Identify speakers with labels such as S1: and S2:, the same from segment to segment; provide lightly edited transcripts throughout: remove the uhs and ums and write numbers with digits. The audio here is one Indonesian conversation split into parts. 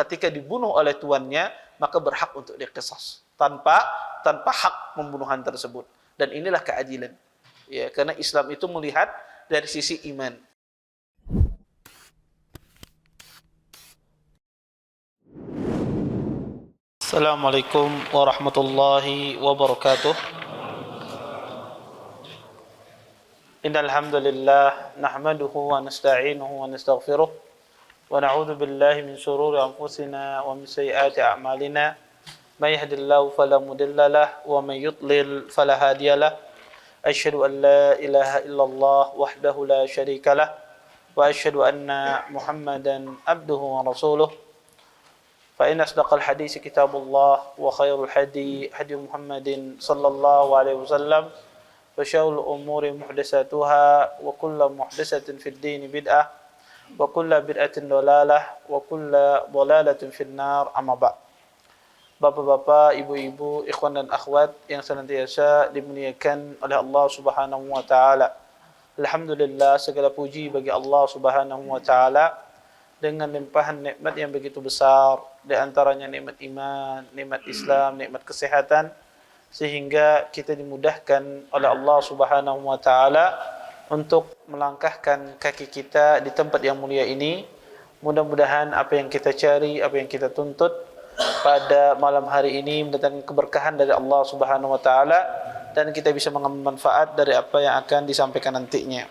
S1: ketika dibunuh oleh tuannya, maka berhak untuk diqisas tanpa hak pembunuhan tersebut. Dan inilah keadilan. Ya, karena Islam itu melihat dari sisi iman. Assalamualaikum warahmatullahi wabarakatuh. Innal hamdalillah nahmaduhu wa nasta'inuhu wa nastaghfiruh wa na'udzu billahi min shururi anfusina wa min sayyiati a'malina. May yahdihillahu fala mudilla lahu wa may yudlil fala hadiyalah. Asyhadu an la ilaha illallah wahdahu la syarika lah wa asyhadu anna Muhammadan abduhu wa rasuluh. فإن أصدق الحديث كتاب الله وخير الهدي هدي محمد صلى الله عليه وسلم وشر الأمور محدثاتها وكل محدثة في الدين بدعة وكل بدعة ضلالة وكل ضلالة في النار أما بعد. Bapak-bapak, ibu-ibu, ikhwan dan akhwat yang senantiasa dimuliakan oleh Allah Subhanahu wa taala. Alhamdulillah, segala puji bagi Allah Subhanahu wa taala dengan limpahan nikmat yang begitu besar, di antaranya nikmat iman, nikmat Islam, nikmat kesehatan, sehingga kita dimudahkan oleh Allah Subhanahu wa taala untuk melangkahkan kaki kita di tempat yang mulia ini. Mudah-mudahan apa yang kita cari, apa yang kita tuntut pada malam hari ini mendatangkan keberkahan dari Allah Subhanahu wa taala dan kita bisa mengambil manfaat dari apa yang akan disampaikan nantinya.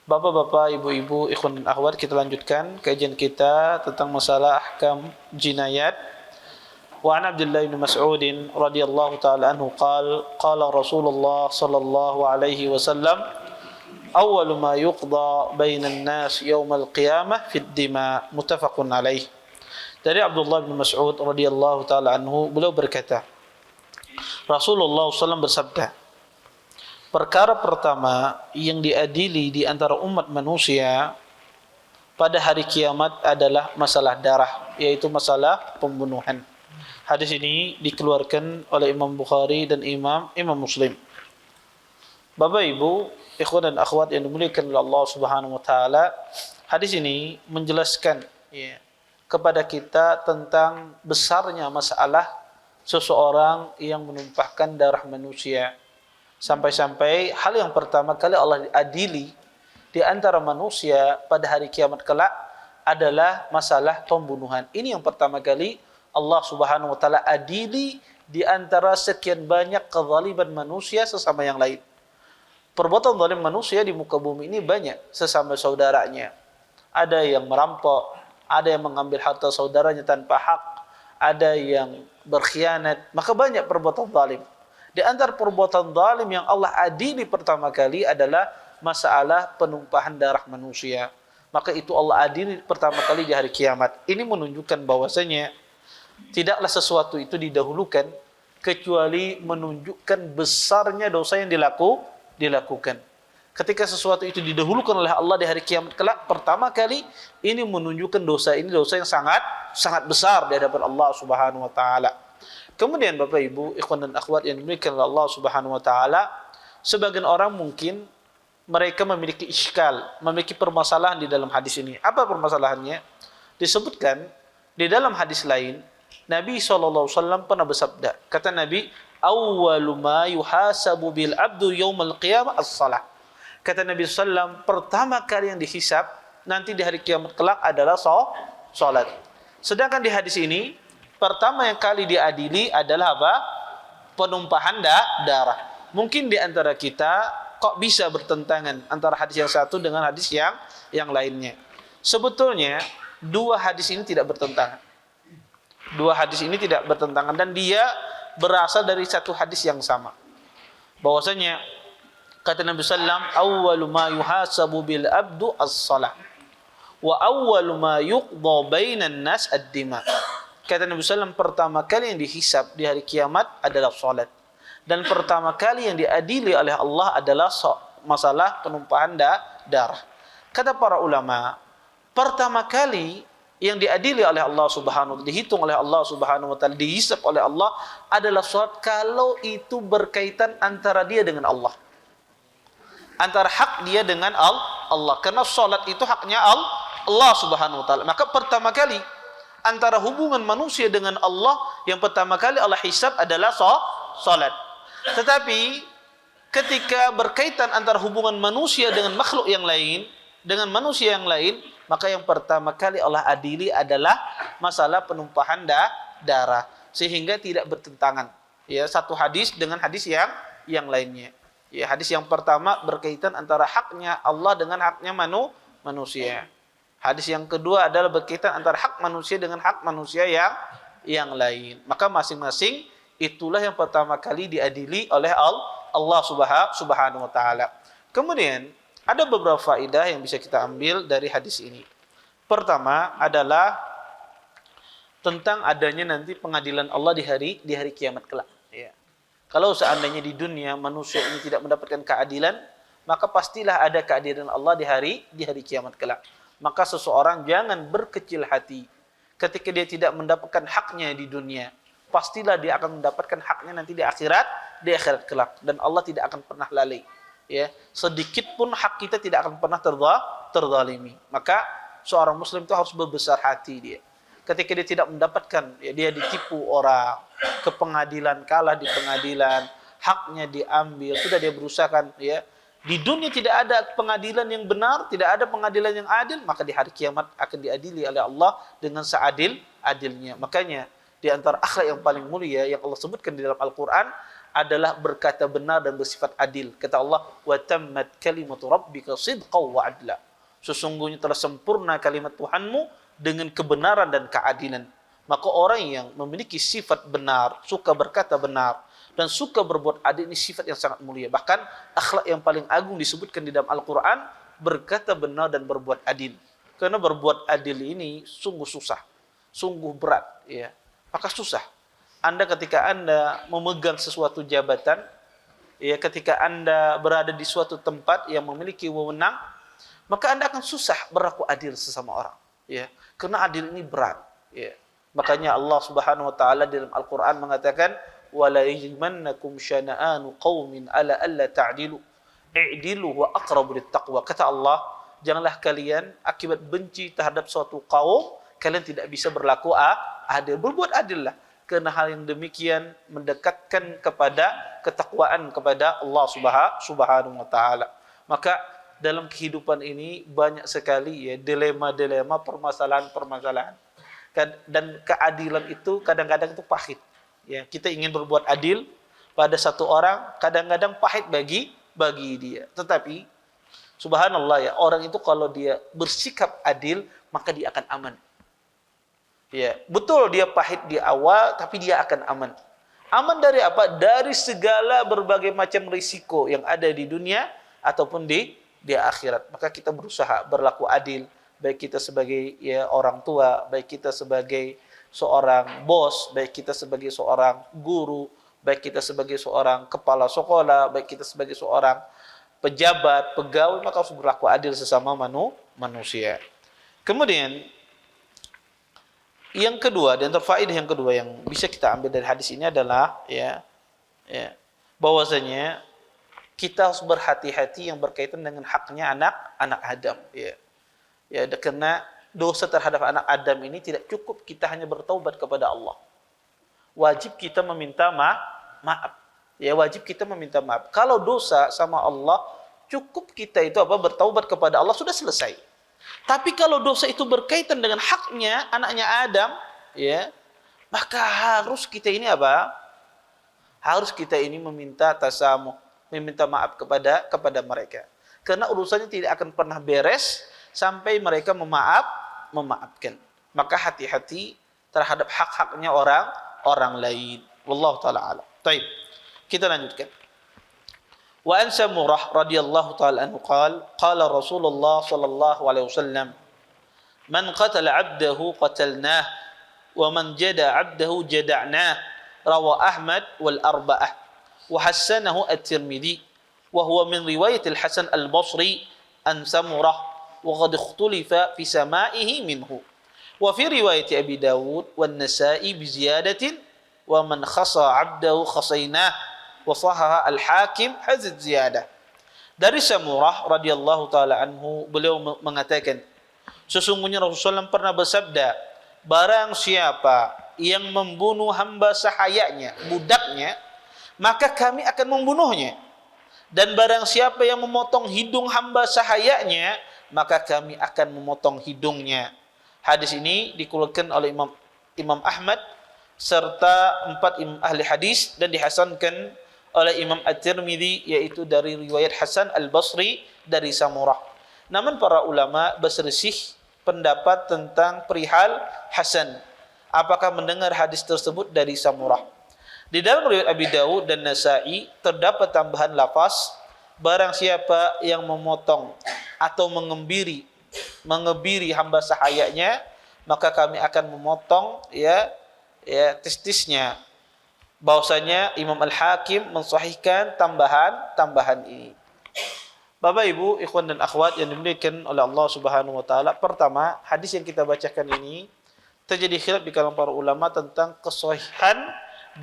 S1: Bapak-bapak, ibu-ibu, ikhwan dan akhwat, kita lanjutkan kajian kita tentang masalah ahkam jinayat. Wa an Abdullah bin Mas'ud radhiyallahu ta'ala anhu qala Rasulullah sallallahu alaihi wasallam awwalu ma yuqda bainan nas yaumal qiyamah fid dima, muttafaqun alaih. Dari Abdullah bin Mas'ud radhiyallahu ta'ala anhu, beliau berkata, Rasulullah SAW bersabda, perkara pertama yang diadili di antara umat manusia pada hari kiamat adalah masalah darah, yaitu masalah pembunuhan. Hadis ini dikeluarkan oleh Imam Bukhari dan Imam Muslim. Bapak Ibu, ikhwan dan akhwat yang dimuliakan oleh Allah Subhanahu wa taala, hadis ini menjelaskan kepada kita tentang besarnya masalah seseorang yang menumpahkan darah manusia. Sampai-sampai hal yang pertama kali Allah adili di antara manusia pada hari kiamat kelak adalah masalah pembunuhan. Ini yang pertama kali Allah Subhanahu wa taala adili di antara sekian banyak kezaliman manusia sesama yang lain. Perbuatan zalim manusia di muka bumi ini banyak sesama saudaranya. Ada yang merampok, ada yang mengambil harta saudaranya tanpa hak, ada yang berkhianat, maka banyak perbuatan zalim. Di antara perbuatan zalim yang Allah adili pertama kali adalah masalah penumpahan darah manusia. Maka itu Allah adili pertama kali di hari kiamat. Ini menunjukkan bahwasanya tidaklah sesuatu itu didahulukan kecuali menunjukkan besarnya dosa yang dilakukan. Ketika sesuatu itu didahulukan oleh Allah di hari kiamat kelak pertama kali, ini menunjukkan dosa yang sangat besar di hadapan Allah Subhanahu wa taala. Kemudian Bapak Ibu, ikhwan dan akhwat yang dimuliakan oleh Allah Subhanahu wa taala, sebagian orang mungkin mereka memiliki iskal, memiliki permasalahan di dalam hadis ini. Apa permasalahannya? Disebutkan di dalam hadis lain, Nabi SAW pernah bersabda, kata Nabi, awwalu ma yuhasabu bil abdu yaumal qiyamah as-salah. Kata Nabi SAW, pertama kali yang dihisab nanti di hari kiamat kelak adalah salat. Sedangkan di hadis ini pertama yang kali diadili adalah apa? Penumpahan darah. Mungkin di antara kita kok bisa bertentangan antara hadis yang satu dengan hadis yang lainnya. Sebetulnya dua hadis ini tidak bertentangan. Dua hadis ini tidak bertentangan dan dia berasal dari satu hadis yang sama. Bahwasanya kata Nabi sallam, awwalu ma yuhasabu bil abdu as-salah wa awwalu ma yuqda bainan nas ad-dima. Kata Nabi SAW, pertama kali yang dihisab di hari kiamat adalah salat. Dan pertama kali yang diadili oleh Allah adalah masalah penumpahan darah. Kata para ulama, pertama kali yang diadili oleh Allah Subhanahu wa taala, dihitung oleh Allah Subhanahu wa taala, dihisab oleh Allah adalah salat kalau itu berkaitan antara dia dengan Allah. Antara hak dia dengan Allah. Karena salat itu haknya Allah Subhanahu wa taala. Maka pertama kali antara hubungan manusia dengan Allah, yang pertama kali Allah hisab adalah salat. Tetapi ketika berkaitan antara hubungan manusia dengan makhluk yang lain, dengan manusia yang lain, maka yang pertama kali Allah adili adalah masalah penumpahan darah, sehingga tidak bertentangan. Ya, satu hadis dengan hadis yang lainnya. Ya, hadis yang pertama berkaitan antara haknya Allah dengan haknya manusia. Hadis yang kedua adalah berkaitan antara hak manusia dengan hak manusia yang lain. Maka masing-masing itulah yang pertama kali diadili oleh Allah Subhanahu wa taala. Kemudian ada beberapa faedah yang bisa kita ambil dari hadis ini. Pertama adalah tentang adanya nanti pengadilan Allah di hari kiamat kelak. Ya. Kalau seandainya di dunia manusia ini tidak mendapatkan keadilan, maka pastilah ada keadilan Allah di hari kiamat kelak. Maka seseorang jangan berkecil hati ketika dia tidak mendapatkan haknya di dunia. Pastilah dia akan mendapatkan haknya nanti di akhirat kelak, dan Allah tidak akan pernah lalai. Ya, sedikit pun hak kita tidak akan pernah terzalimi. Maka seorang muslim itu harus berbesar hati dia. Ketika dia tidak mendapatkan, ya, dia ditipu orang, ke pengadilan, kalah di pengadilan, haknya diambil, sudah dia berusaha kan, ya. Di dunia tidak ada pengadilan yang benar, tidak ada pengadilan yang adil, maka di hari kiamat akan diadili oleh Allah dengan seadil-adilnya. Makanya di antara akhlak yang paling mulia yang Allah sebutkan di dalam Al-Quran adalah berkata benar dan bersifat adil. Kata Allah, wa tammat kalimatu rabbika sidqan wa adla. Sesungguhnya telah sempurna kalimat Tuhanmu dengan kebenaran dan keadilan. Maka orang yang memiliki sifat benar, suka berkata benar, dan suka berbuat adil, ini sifat yang sangat mulia. Bahkan akhlak yang paling agung disebutkan di dalam Al-Quran, berkata benar dan berbuat adil. Karena berbuat adil ini sungguh susah, sungguh berat. Ya. Maka susah. Ketika Anda memegang sesuatu jabatan, ya, ketika Anda berada di suatu tempat yang memiliki wewenang, maka Anda akan susah berlaku adil sesama orang. Ya. Karena adil ini berat. Ya. Makanya Allah Subhanahu wa taala dalam Al-Qur'an mengatakan, wala yajmannakum syana'anu qaumin ala alla ta'dilu i'dilu wa aqrabu littaqwa. Kata Allah, janganlah kalian akibat benci terhadap suatu kaum kalian tidak bisa berlaku adil. Berbuat adillah, karena hal yang demikian mendekatkan kepada ketakwaan kepada Allah Subhanahu wa taala. Maka dalam kehidupan ini banyak sekali, ya, dilema-dilema, permasalahan-permasalahan. Dan keadilan itu kadang-kadang itu pahit. Ya, kita ingin berbuat adil pada satu orang, kadang-kadang pahit bagi dia. Tetapi subhanallah, ya, orang itu kalau dia bersikap adil, maka dia akan aman. Ya, betul dia pahit di awal, tapi dia akan aman. Aman dari apa? Dari segala berbagai macam risiko yang ada di dunia ataupun di akhirat. Maka kita berusaha berlaku adil, baik kita sebagai, ya, orang tua, baik kita sebagai seorang bos, baik kita sebagai seorang guru, baik kita sebagai seorang kepala sekolah, baik kita sebagai seorang pejabat, pegawai, maka harus berlaku adil sesama manusia. Kemudian yang kedua, dan faedah yang kedua yang bisa kita ambil dari hadis ini adalah, bahwasanya kita harus berhati-hati yang berkaitan dengan haknya anak Adam. Ya, karena dosa terhadap anak Adam ini tidak cukup kita hanya bertaubat kepada Allah. Wajib kita meminta maaf. Ya, wajib kita meminta maaf. Kalau dosa sama Allah, cukup kita itu bertaubat kepada Allah, sudah selesai. Tapi kalau dosa itu berkaitan dengan haknya anaknya Adam, ya, maka harus kita ini harus kita ini meminta tasamuh, meminta maaf kepada mereka. Karena urusannya tidak akan pernah beres sampai mereka memaafkan. Maka hati-hati terhadap hak-haknya orang lain. Wallahu taala alam. Baik. Kita lanjutkan. Wa an Samurah radhiyallahu taala anhu qala Rasulullah sallallahu alaihi wasallam, man qatala 'abdahu qatalnah wa man jada 'abdahu jada'nah. Rawa Ahmad wal arba'ah wa hassanahu at-Tirmidzi wa huwa min riwayat al-Hasan al-Basri an Samurah وقد اختلف في سمائه منه وفي رواية أبي داود والنسائي بزيادة ومن خصى عبده خصيناه وصحح الحاكم هذه الزيادة. Dari Samurah radhiyallahu taala anhu, beliau mengatakan, sesungguhnya Rasulullah SAW pernah bersabda, barang siapa yang membunuh hamba sahayanya, budaknya, maka kami akan membunuhnya. Dan barang siapa yang memotong hidung hamba sahayanya, maka kami akan memotong hidungnya. Hadis ini dikeluarkan oleh Imam Ahmad serta 4 imam ahli hadis dan dihasankan oleh Imam At-Tirmidzi, yaitu dari riwayat Hasan Al-Basri dari Samurah. Namun para ulama berselisih pendapat tentang perihal Hasan, apakah mendengar hadis tersebut dari Samurah. Di dalam riwayat Abi Dawud dan Nasa'i terdapat tambahan lafaz, barang siapa yang memotong atau mengebiri hamba sahayanya, maka kami akan memotong testisnya. Bahwasanya Imam Al-Hakim mensahihkan tambahan ini. Bapak Ibu, ikhwan dan akhwat yang dimuliakan oleh Allah Subhanahu wa taala, pertama, hadis yang kita bacakan ini terjadi khilaf di kalangan para ulama tentang kesahihan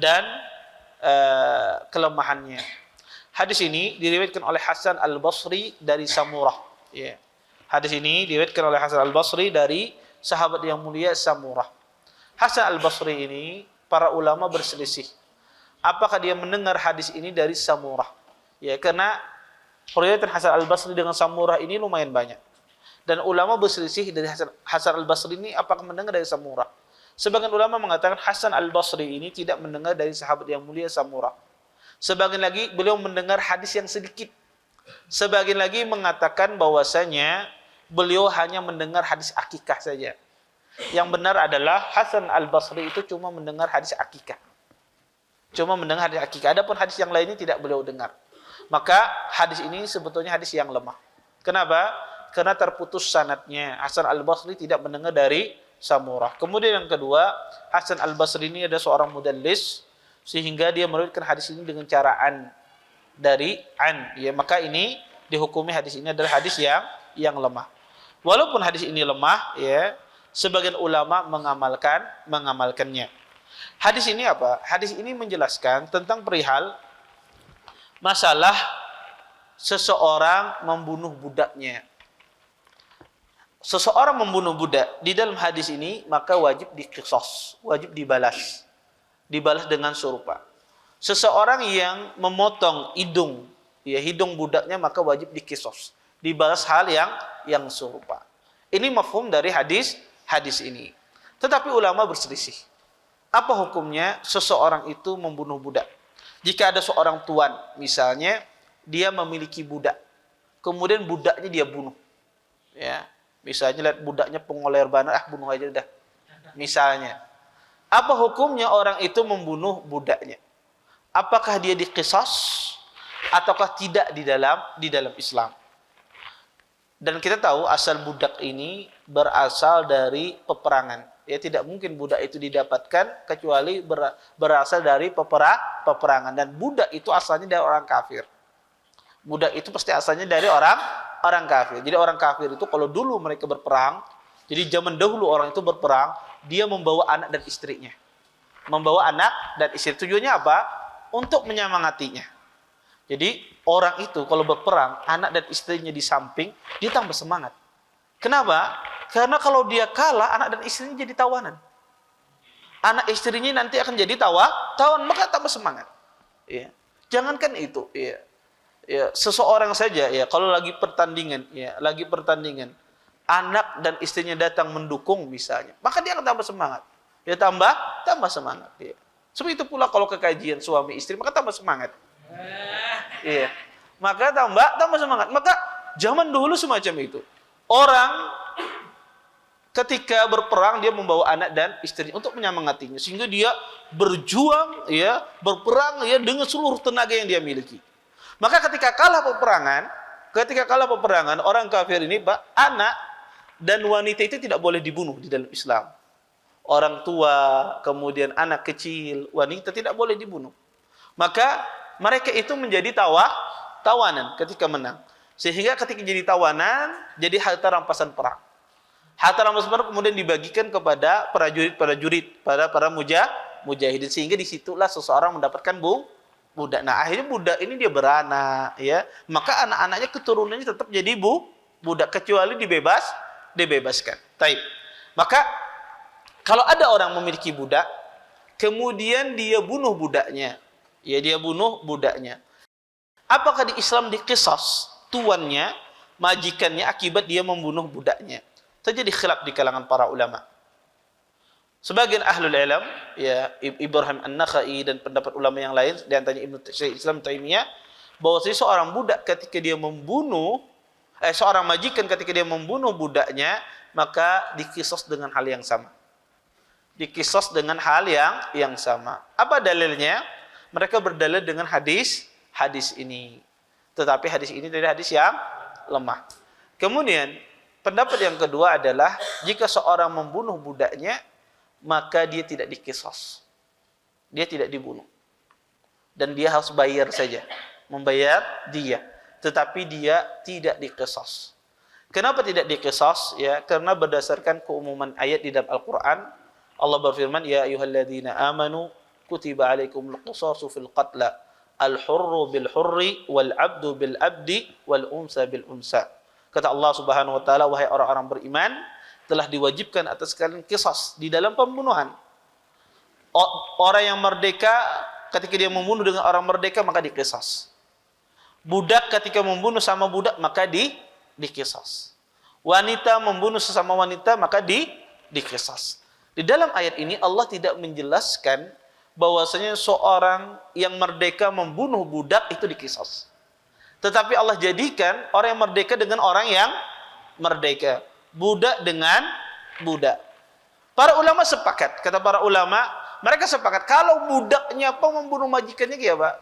S1: dan kelemahannya. Hadis ini diriwayatkan oleh Hasan Al-Basri dari Samurah. Hadis ini diriwayatkan oleh Hasan Al-Basri dari sahabat yang mulia Samurah. Hasan Al-Basri ini para ulama berselisih apakah dia mendengar hadis ini dari Samurah. Karena riwayat Hasan Al-Basri dengan Samurah ini lumayan banyak. Dan ulama berselisih dari Hasan Al-Basri ini apakah mendengar dari Samurah. Sebagian ulama mengatakan Hasan Al-Basri ini tidak mendengar dari sahabat yang mulia Samurah. Sebagian lagi beliau mendengar hadis yang sedikit. Sebagian lagi mengatakan bahwasanya beliau hanya mendengar hadis akikah saja. Yang benar adalah Hasan Al-Basri itu cuma mendengar hadis akikah. Adapun hadis yang lainnya tidak beliau dengar. Maka hadis ini sebetulnya hadis yang lemah. Kenapa? Karena terputus sanadnya. Hasan Al-Basri tidak mendengar dari Samurah. Kemudian yang kedua, Hasan Al-Basri ini ada seorang mudallis, sehingga dia meriwayatkan hadis ini dengan cara dari an. Maka ini dihukumi hadis ini adalah hadis yang lemah. Walaupun hadis ini lemah, sebagian ulama mengamalkannya. Hadis ini apa? Hadis ini menjelaskan tentang perihal masalah seseorang membunuh budaknya. Seseorang membunuh budak di dalam hadis ini maka wajib diqisas, wajib dibalas dengan serupa. Seseorang yang memotong hidung budaknya maka wajib diqisas, dibalas hal yang serupa. Ini mafhum dari hadis ini. Tetapi ulama berselisih. Apa hukumnya seseorang itu membunuh budak? Jika ada seorang tuan, misalnya dia memiliki budak, kemudian budaknya dia bunuh. Misalnya lihat budaknya pengoler banget, bunuh aja dah. Misalnya. Apa hukumnya orang itu membunuh budaknya? Apakah dia diqisas ataukah tidak di dalam Islam? Dan kita tahu asal budak ini berasal dari peperangan. Tidak mungkin budak itu didapatkan kecuali berasal dari peperangan. Dan budak itu asalnya dari orang kafir. Budak itu pasti asalnya dari orang kafir. Jadi orang kafir itu kalau dulu mereka berperang, jadi zaman dahulu orang itu berperang, dia membawa anak dan istrinya. Membawa anak dan istri. Tujuannya apa? Untuk menyemangatinya. Jadi orang itu kalau berperang, anak dan istrinya di samping, dia tambah semangat. Kenapa? Karena kalau dia kalah, anak dan istrinya jadi tawanan. Anak istrinya nanti akan jadi tawan, maka tambah semangat. Jangankan itu, seseorang saja kalau lagi pertandingan, anak dan istrinya datang mendukung misalnya, maka dia akan tambah semangat. Tambah semangat. Seperti itu pula kalau ke kajian suami istri, maka tambah semangat. Maka tambah semangat. Maka zaman dulu semacam itu. Orang ketika berperang dia membawa anak dan istrinya untuk menyemangatinya, sehingga dia berjuang berperang dengan seluruh tenaga yang dia miliki. Maka ketika kalah peperangan, orang kafir ini, anak dan wanita itu tidak boleh dibunuh di dalam Islam. Orang tua, kemudian anak kecil, wanita tidak boleh dibunuh. Maka mereka itu menjadi tawanan ketika menang. Sehingga ketika jadi tawanan, jadi harta rampasan perang. Harta rampasan perang kemudian dibagikan kepada prajurit, para mujahidin. Sehingga disitulah seseorang mendapatkan budak. Nah, akhirnya budak ini dia beranak, maka anak-anaknya keturunannya tetap jadi budak kecuali dibebaskan. Taib. Maka Kalau ada orang memiliki budak, kemudian dia bunuh budaknya, apakah di Islam diqisas tuannya, majikannya akibat dia membunuh budaknya? Terjadi khilaf di kalangan para ulama. Sebagian ahlul ilm, ya Ibrahim An-Nakhai dan pendapat ulama yang lain, di antaranya Ibnu Islam Taimiyah, bahwa seorang budak ketika dia membunuh, seorang majikan ketika dia membunuh budaknya, maka diqisas dengan hal yang sama. Diqisas dengan hal yang sama. Apa dalilnya? Mereka berdalil dengan hadis ini. Tetapi hadis ini tidak hadis yang lemah. Kemudian pendapat yang kedua adalah jika seorang membunuh budaknya, maka dia tidak diqisas. Dia tidak dibunuh. Dan dia harus bayar saja. Membayar dia. Tetapi dia tidak diqisas. Kenapa tidak diqisas? Ya, karena berdasarkan keumuman ayat di dalam Al-Quran, Allah berfirman, ya ayyuhalladzina amanu kutiba alaikumul qisasu fil qatla al-hurru bil hurri wal abdu bil abdi wal unsa bil unsa. Kata Allah Subhanahu wa taala, wahai orang-orang beriman, telah diwajibkan atas kalian qisas di dalam pembunuhan. Orang yang merdeka ketika dia membunuh dengan orang merdeka maka diqisas. Budak ketika membunuh sama budak maka diqisas. Wanita membunuh sesama wanita maka diqisas. Di dalam ayat ini Allah tidak menjelaskan bahwasanya seorang yang merdeka membunuh budak itu diqisas. Tetapi Allah jadikan orang yang merdeka dengan orang yang merdeka, budak dengan budak. Para ulama sepakat, kata para ulama, mereka sepakat kalau budaknya membunuh majikannya ya, Pak.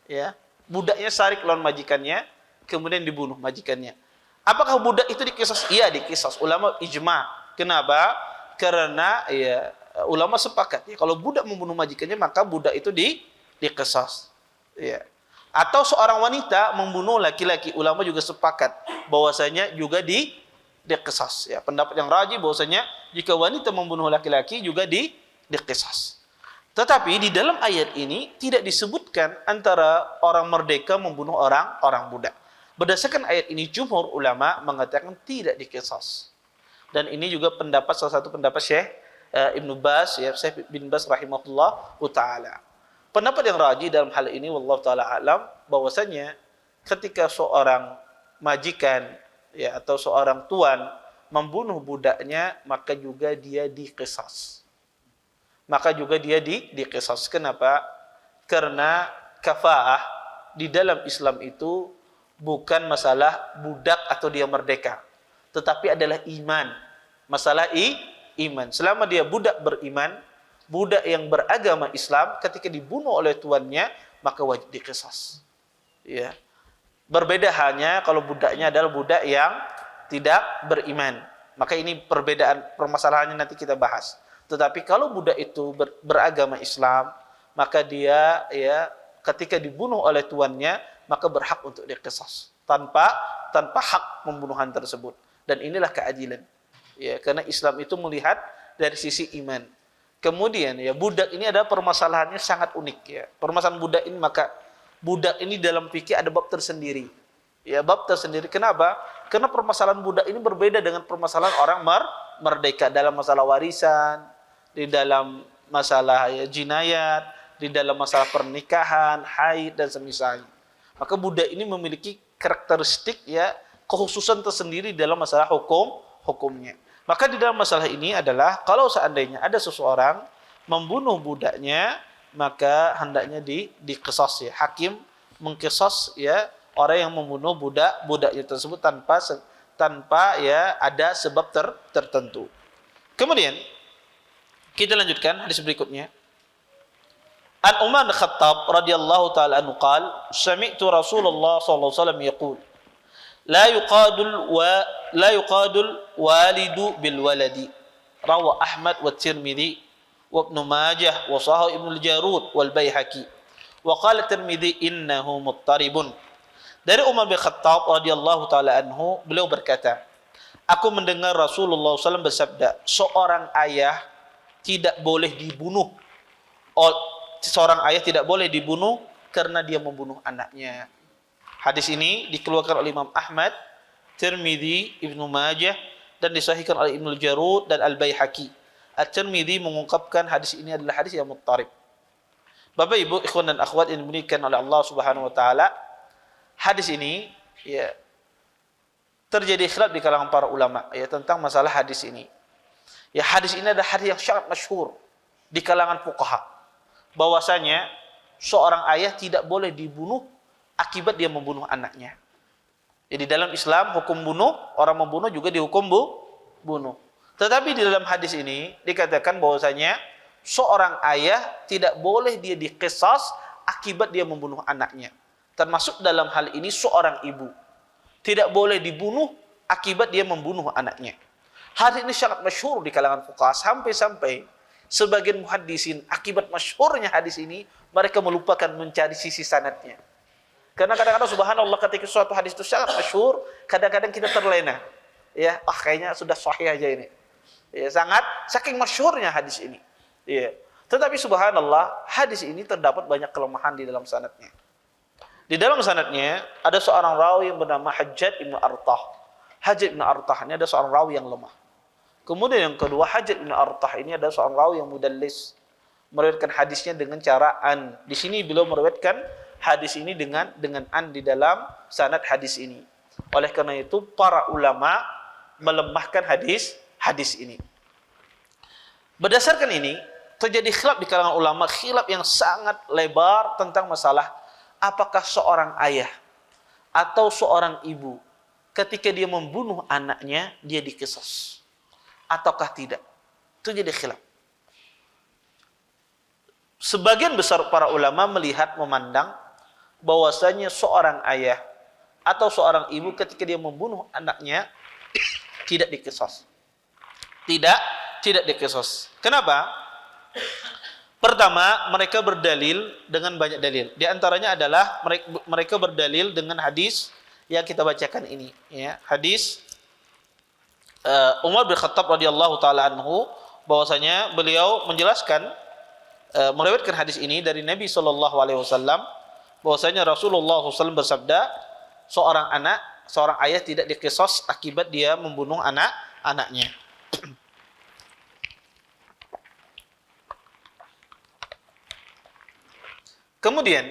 S1: Ya, budaknya sarik lawan majikannya, kemudian dibunuh majikannya. Apakah budak itu diqisas? Iya, diqisas. Ulama ijma. Kenapa? Karena ya ulama sepakat ya, kalau budak membunuh majikannya maka budak itu diqisas. Ya. Atau seorang wanita membunuh laki-laki, ulama juga sepakat bahwasanya juga diqisas. Ya, pendapat yang rajih bahwasanya jika wanita membunuh laki-laki juga diqisas. Tetapi di dalam ayat ini tidak disebutkan antara orang merdeka membunuh orang budak. Berdasarkan ayat ini jumhur ulama mengatakan tidak diqisas. Dan ini juga salah satu pendapat Syekh Ibnu Baz, ya, Syekh bin Baz rahimahullah taala. Pendapat yang rajih dalam hal ini wallahu taala alam bahwasanya ketika seorang majikan ya atau seorang tuan membunuh budaknya maka juga dia diqisas. Diqisas. Kenapa? Karena kafaah di dalam Islam itu bukan masalah budak atau dia merdeka, tetapi adalah iman. Masalah iman. Selama dia budak beriman, budak yang beragama Islam, ketika dibunuh oleh tuannya, maka wajib diqisas. Ya. Berbeda hanya kalau budaknya adalah budak yang tidak beriman. Maka ini perbedaan permasalahannya nanti kita bahas. Tetapi kalau budak itu beragama Islam, maka dia ya ketika dibunuh oleh tuannya, maka berhak untuk diqisas tanpa hak pembunuhan tersebut. Dan inilah keadilan. Ya, karena Islam itu melihat dari sisi iman. Kemudian ya budak ini ada permasalahannya sangat unik ya. Permasalahan budak ini maka budak ini dalam fikih ada bab tersendiri. Ya, bab tersendiri. Kenapa? Karena permasalahan budak ini berbeda dengan permasalahan orang merdeka dalam masalah warisan, di dalam masalah ya, jinayat, di dalam masalah pernikahan, haid dan semisalnya. Maka budak ini memiliki karakteristik ya kekhususan tersendiri dalam masalah hukumnya. Maka di dalam masalah ini adalah kalau seandainya ada seseorang membunuh budaknya, maka hendaknya diqisas ya. Hakim mengqisas ya orang yang membunuh budaknya tersebut tanpa ya ada sebab tertentu. Kemudian kita lanjutkan hadis berikutnya. An Umar bin Khattab radhiyallahu taala anhu qala sami'tu Rasulullah sallallahu alaihi wasallam yaqul la yuqadul walidu bil waladi rawa Ahmad wa Tirmidzi wa Ibnu Majah wa Sahih Ibnu Jarud wal Baihaqi wa qala Tirmidzi innahu muttaribun. Dari Umar bin Khattab radhiyallahu taala anhu, beliau berkata, aku mendengar Rasulullah SAW bersabda, seorang ayah tidak boleh dibunuh. Seorang ayah tidak boleh dibunuh karena dia membunuh anaknya. Hadis ini dikeluarkan oleh Imam Ahmad, Tirmidzi, Ibnu Majah dan disahihkan oleh Ibnu Jarud dan Al-Baihaqi. At-Tirmidzi mengungkapkan hadis ini adalah hadis yang muttarib. Bapak Ibu, ikhwan dan akhwat yang dimuliakan oleh Allah Subhanahu wa taala, hadis ini ya terjadi khilaf di kalangan para ulama ya tentang masalah hadis ini. Ya, hadis ini adalah hadis yang sangat masyhur di kalangan fuqaha. Bahwasanya seorang ayah tidak boleh dibunuh akibat dia membunuh anaknya. Jadi dalam Islam hukum bunuh, orang membunuh juga dihukum bunuh. Tetapi di dalam hadis ini dikatakan bahwasanya seorang ayah tidak boleh dia diqisas akibat dia membunuh anaknya. Termasuk dalam hal ini seorang ibu tidak boleh dibunuh akibat dia membunuh anaknya. Hadis ini sangat masyhur di kalangan fuqaha sampai-sampai sebagian muhaddisin akibat masyhurnya hadis ini mereka melupakan mencari sisi sanadnya. Karena kadang-kadang subhanallah ketika suatu hadis itu sangat masyhur, kadang-kadang kita terlena. Ya, kayaknya sudah sahih aja ini. Ya, sangat saking masyhurnya hadis ini. Ya. Tetapi subhanallah, hadis ini terdapat banyak kelemahan di dalam sanadnya. Di dalam sanadnya ada seorang rawi yang bernama Hajjaj bin Artah. Hajjaj bin Artah ini ada seorang rawi yang lemah. Kemudian yang kedua, Hajjaj bin Artah ini ada seorang rawi yang mudallis. Meriwayatkan hadisnya dengan cara an. Di sini beliau meriwayatkan hadis ini dengan an di dalam sanad hadis ini. Oleh karena itu para ulama melemahkan hadis ini. Berdasarkan ini terjadi khilaf di kalangan ulama, khilaf yang sangat lebar tentang masalah apakah seorang ayah atau seorang ibu ketika dia membunuh anaknya dia diqisas ataukah tidak. Itu jadi khilaf. Sebagian besar para ulama melihat, memandang bahwasanya seorang ayah atau seorang ibu ketika dia membunuh anaknya tidak diqisas. Tidak diqisas. Kenapa? Pertama, mereka berdalil dengan banyak dalil. Di antaranya adalah mereka berdalil dengan hadis yang kita bacakan ini, ya. Hadis Umar bin Khattab radhiyallahu taala anhu, bahwasanya beliau menjelaskan meriwayatkan hadis ini dari Nabi sallallahu alaihi wasallam, bahwasanya Rasulullah SAW bersabda, seorang ayah tidak diqisas akibat dia membunuh anaknya. Kemudian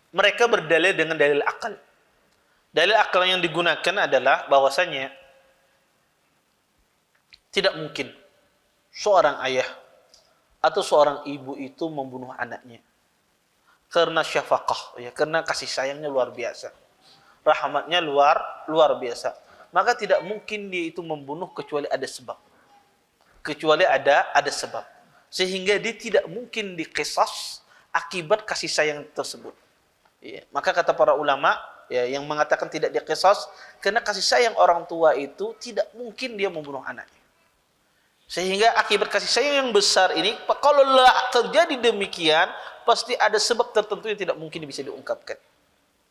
S1: mereka berdalil dengan dalil akal. Dalil akal yang digunakan adalah bahwasanya tidak mungkin seorang ayah atau seorang ibu itu membunuh anaknya karena syafaqah, ya, karena kasih sayangnya luar biasa, rahmatnya luar biasa. Maka tidak mungkin dia itu membunuh kecuali ada sebab. Sehingga dia tidak mungkin diqisas akibat kasih sayang tersebut. Ya, maka kata para ulama ya, yang mengatakan tidak diqisas karena kasih sayang orang tua itu tidak mungkin dia membunuh anaknya. Sehingga akibat kasih sayang yang besar ini, kalau terjadi demikian, pasti ada sebab tertentu yang tidak mungkin bisa diungkapkan.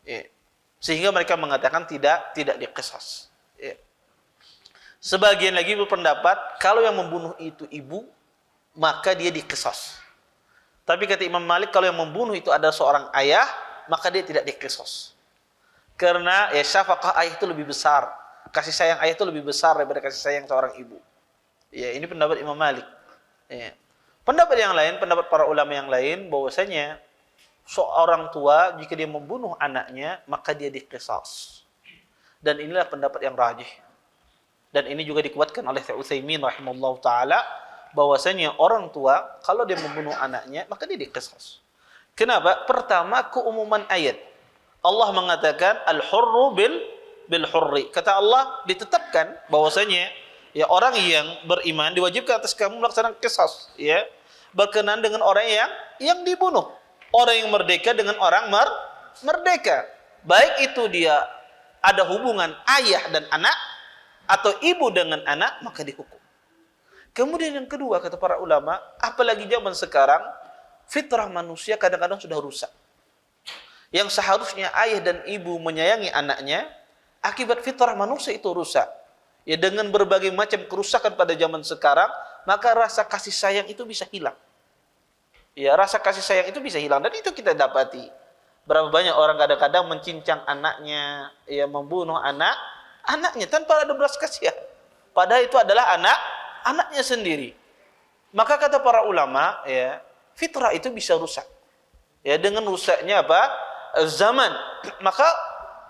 S1: Ya. Sehingga mereka mengatakan tidak diqisas. Ya. Sebagian lagi berpendapat kalau yang membunuh itu ibu, maka dia diqisas. Tapi kata Imam Malik, kalau yang membunuh itu adalah seorang ayah, maka dia tidak diqisas. Karena ya syafaqah ayah itu lebih besar. Kasih sayang ayah itu lebih besar daripada kasih sayang seorang ibu. Ya, ini pendapat Imam Malik. Ya. Pendapat yang lain, pendapat para ulama yang lain, bahwasanya seorang tua jika dia membunuh anaknya, maka dia diqisas. Dan inilah pendapat yang rajih. Dan ini juga dikuatkan oleh Syekh Utsaimin rahimahullah taala, bahwasanya orang tua kalau dia membunuh anaknya maka dia diqisas. Kenapa? Pertama, keumuman ayat. Allah mengatakan al-hurru bil hurri. Kata Allah ditetapkan bahwasanya ya orang yang beriman diwajibkan atas kamu melaksanakan qisas, ya. Berkenan dengan orang yang dibunuh. Orang yang merdeka dengan orang merdeka. Baik itu dia ada hubungan ayah dan anak atau ibu dengan anak, maka dihukum. Kemudian yang kedua, kata para ulama, apalagi zaman sekarang, fitrah manusia kadang-kadang sudah rusak. Yang seharusnya ayah dan ibu menyayangi anaknya, akibat fitrah manusia itu rusak. Ya, dengan berbagai macam kerusakan pada zaman sekarang, maka rasa kasih sayang itu bisa hilang. Ya, rasa kasih sayang itu bisa hilang, dan itu kita dapati. Berapa banyak orang kadang-kadang mencincang anaknya, ya, membunuh anaknya tanpa ada belas kasihan. Padahal itu adalah anaknya sendiri. Maka kata para ulama, ya, fitrah itu bisa rusak. Ya, dengan rusaknya apa? Zaman. Maka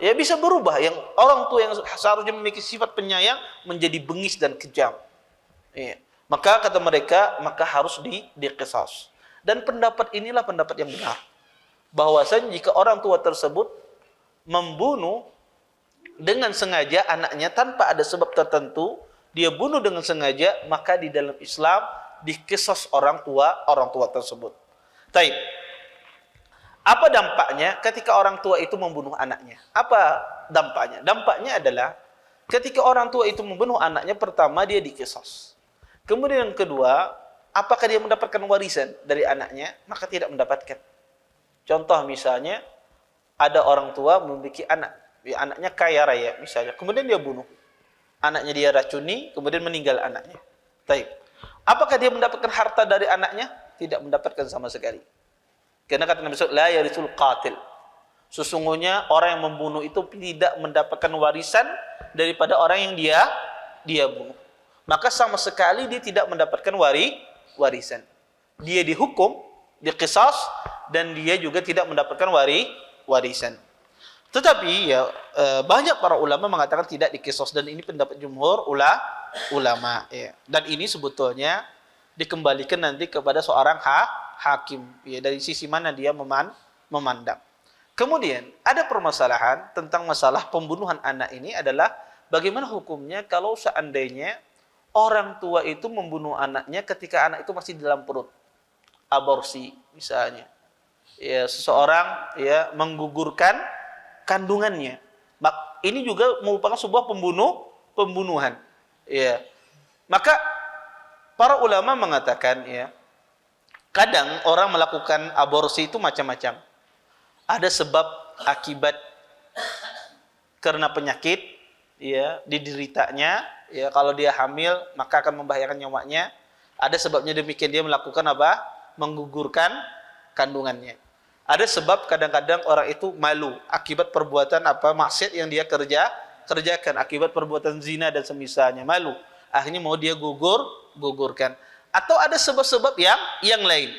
S1: ya bisa berubah. Yang orang tua yang seharusnya memiliki sifat penyayang menjadi bengis dan kejam. Ya. Maka kata mereka, maka harus diqisas. Dan pendapat inilah pendapat yang benar. Bahwasanya jika orang tua tersebut membunuh dengan sengaja anaknya tanpa ada sebab tertentu, dia bunuh dengan sengaja, maka di dalam Islam diqisas orang tua tersebut. Taib. Apa dampaknya ketika orang tua itu membunuh anaknya? Apa dampaknya? Dampaknya adalah ketika orang tua itu membunuh anaknya, pertama dia diqisas. Kemudian yang kedua, apakah dia mendapatkan warisan dari anaknya? Maka tidak mendapatkan. Contoh misalnya, ada orang tua memiliki anak, ya, anaknya kaya raya misalnya, kemudian dia bunuh. Anaknya dia racuni, kemudian meninggal anaknya. Taib. Apakah dia mendapatkan harta dari anaknya? Tidak mendapatkan sama sekali. Karena kata Nabi SAW, la yarisul qatil. Sesungguhnya orang yang membunuh itu tidak mendapatkan warisan daripada orang yang dia bunuh. Maka sama sekali dia tidak mendapatkan warisan. Dia dihukum, diqisas, dan dia juga tidak mendapatkan warisan. Tetapi ya banyak para ulama mengatakan tidak diqisas, dan ini pendapat jumhur ulama. Ya. Dan ini sebetulnya dikembalikan nanti kepada seorang hakim, ya, dari sisi mana dia memandang. Kemudian ada permasalahan tentang masalah pembunuhan anak ini adalah bagaimana hukumnya kalau seandainya orang tua itu membunuh anaknya ketika anak itu masih di dalam perut, aborsi misalnya. Ya, seseorang ya menggugurkan kandungannya. Ini juga merupakan sebuah pembunuhan. Ya. Maka para ulama mengatakan, ya, kadang orang melakukan aborsi itu macam-macam. Ada sebab akibat karena penyakit, ya, dideritanya, ya, kalau dia hamil maka akan membahayakan nyawanya. Ada sebabnya demikian dia melakukan apa? Menggugurkan kandungannya. Ada sebab kadang-kadang orang itu malu akibat perbuatan apa maksiat yang dia kerjakan, akibat perbuatan zina dan semisalnya, malu. Akhirnya mau dia gugurkan. Atau ada sebab-sebab yang lain.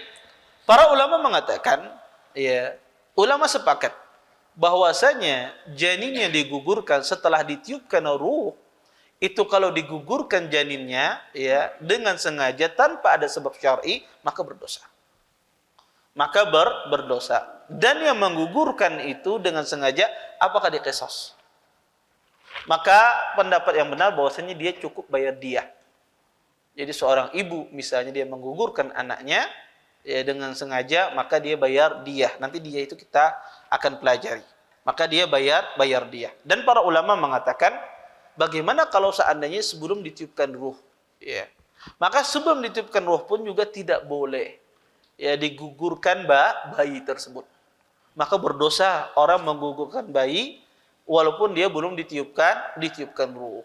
S1: Para ulama mengatakan, ya, ulama sepakat bahwasanya janin yang digugurkan setelah ditiupkan ruh itu, kalau digugurkan janinnya, ya, dengan sengaja tanpa ada sebab syar'i, maka berdosa. Berdosa. Dan yang menggugurkan itu dengan sengaja, apakah diqisas? Maka pendapat yang benar bahwasanya dia cukup bayar diah. Jadi seorang ibu misalnya dia menggugurkan anaknya, ya, dengan sengaja, maka dia bayar diah. Nanti diah itu kita akan pelajari. Maka dia bayar diah. Dan para ulama mengatakan, bagaimana kalau seandainya sebelum ditiupkan ruh? Ya. Maka sebelum ditiupkan ruh pun juga tidak boleh, ya, digugurkan bayi tersebut. Maka berdosa orang menggugurkan bayi walaupun dia belum ditiupkan ruh.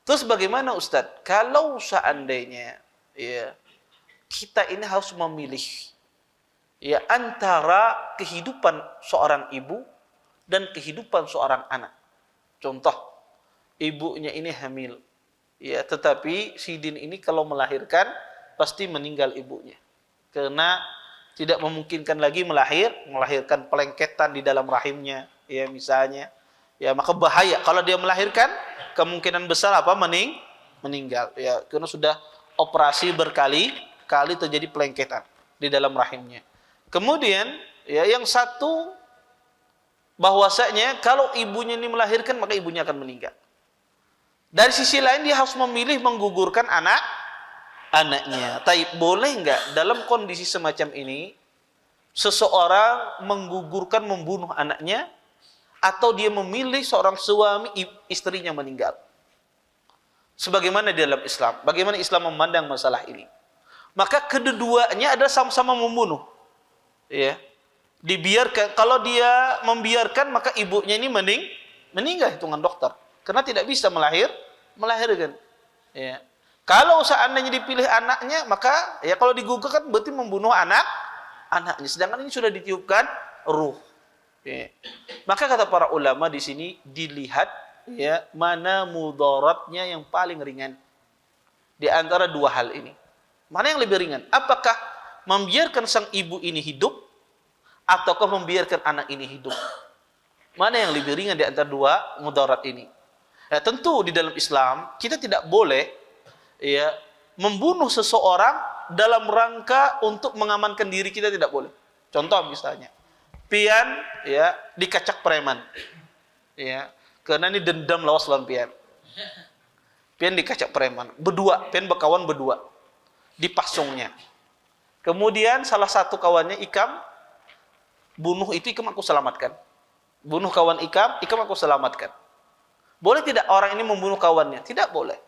S1: Terus bagaimana Ustadz? Kalau seandainya, ya, kita ini harus memilih, ya, antara kehidupan seorang ibu dan kehidupan seorang anak. Contoh, ibunya ini hamil, ya, tetapi si Din ini kalau melahirkan pasti meninggal ibunya. Karena tidak memungkinkan lagi melahirkan pelengketan di dalam rahimnya, ya, misalnya, ya, maka bahaya kalau dia melahirkan, kemungkinan besar apa? Meninggal, ya, karena sudah operasi berkali-kali terjadi pelengketan di dalam rahimnya. Kemudian, ya, yang satu bahwasanya kalau ibunya ini melahirkan maka ibunya akan meninggal. Dari sisi lain dia harus memilih menggugurkan anaknya. Tapi boleh enggak dalam kondisi semacam ini seseorang menggugurkan, membunuh anaknya, atau dia memilih seorang suami istrinya meninggal? Sebagaimana di dalam Islam, bagaimana Islam memandang masalah ini? Maka kedua-duanya adalah sama-sama membunuh. Ya. Dibiarkan, kalau dia membiarkan maka ibunya ini meninggal hitungan dokter karena tidak bisa melahirkan. Ya. Kalau seandainya dipilih anaknya, maka ya kalau digugurkan berarti membunuh anaknya. Sedangkan ini sudah ditiupkan ruh. Ya. Maka kata para ulama di sini dilihat, ya, mana mudaratnya yang paling ringan di antara dua hal ini. Mana yang lebih ringan? Apakah membiarkan sang ibu ini hidup ataukah membiarkan anak ini hidup? Mana yang lebih ringan di antara dua mudarat ini? Ya, tentu di dalam Islam kita tidak boleh ya membunuh seseorang dalam rangka untuk mengamankan diri kita, tidak boleh. Contoh misalnya, pian ya dikacak preman. Ya, karena ini dendam lawas lawan pian. Pian dikacak preman, berdua, pian berkawan berdua. Dipasungnya. Kemudian salah satu kawannya Ikam, bunuh itu Ikam aku selamatkan. Bunuh kawan Ikam aku selamatkan. Boleh tidak orang ini membunuh kawannya? Tidak boleh.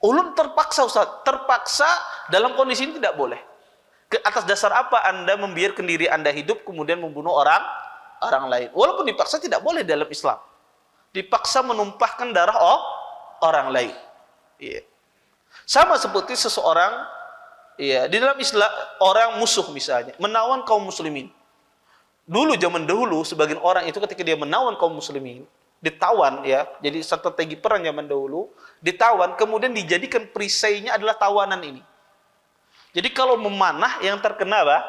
S1: Ulun terpaksa Ustaz, terpaksa dalam kondisi ini tidak boleh. Atas dasar apa Anda membiarkan diri Anda hidup kemudian membunuh orang lain? Walaupun dipaksa tidak boleh dalam Islam. Dipaksa menumpahkan darah orang lain. Iya. Sama seperti seseorang ya di dalam Islam, orang musuh misalnya menawan kaum muslimin. Dulu zaman dahulu sebagian orang itu ketika dia menawan kaum muslimin, ditawan ya. Jadi strategi perang zaman dahulu, ditawan kemudian dijadikan perisainya adalah tawanan ini. Jadi kalau memanah yang terkena apa?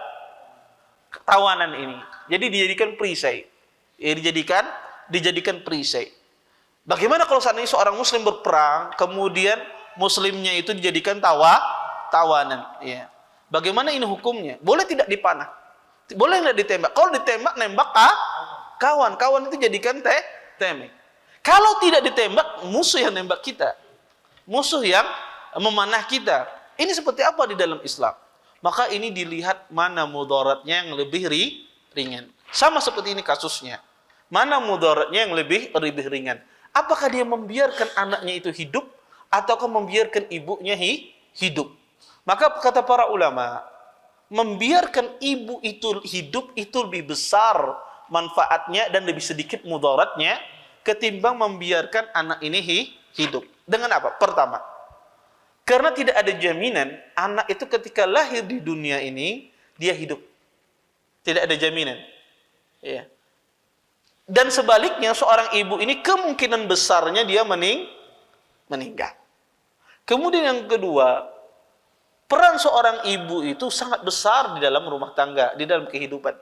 S1: Tawanan ini. Jadi dijadikan perisai. Ya, dijadikan perisai. Bagaimana kalau seandainya seorang muslim berperang kemudian muslimnya itu dijadikan tawanan, ya. Bagaimana ini hukumnya? Boleh tidak dipanah? Boleh tidak ditembak? Kalau ditembak, nembak kawan itu jadikan tembak. Kalau tidak ditembak, musuh yang nembak kita, musuh yang memanah kita. Ini seperti apa di dalam Islam? Maka ini dilihat mana mudaratnya yang lebih ringan. Sama seperti ini kasusnya. Mana mudaratnya yang lebih ringan? Apakah dia membiarkan anaknya itu hidup ataukah membiarkan ibunya hidup? Maka kata para ulama, membiarkan ibu itu hidup itu lebih besar manfaatnya dan lebih sedikit mudaratnya ketimbang membiarkan anak ini hidup. Dengan apa? Pertama, karena tidak ada jaminan anak itu ketika lahir di dunia ini dia hidup. Tidak ada jaminan. Ya. Dan sebaliknya seorang ibu ini kemungkinan besarnya dia meninggal. Kemudian yang kedua, peran seorang ibu itu sangat besar di dalam rumah tangga, di dalam kehidupan.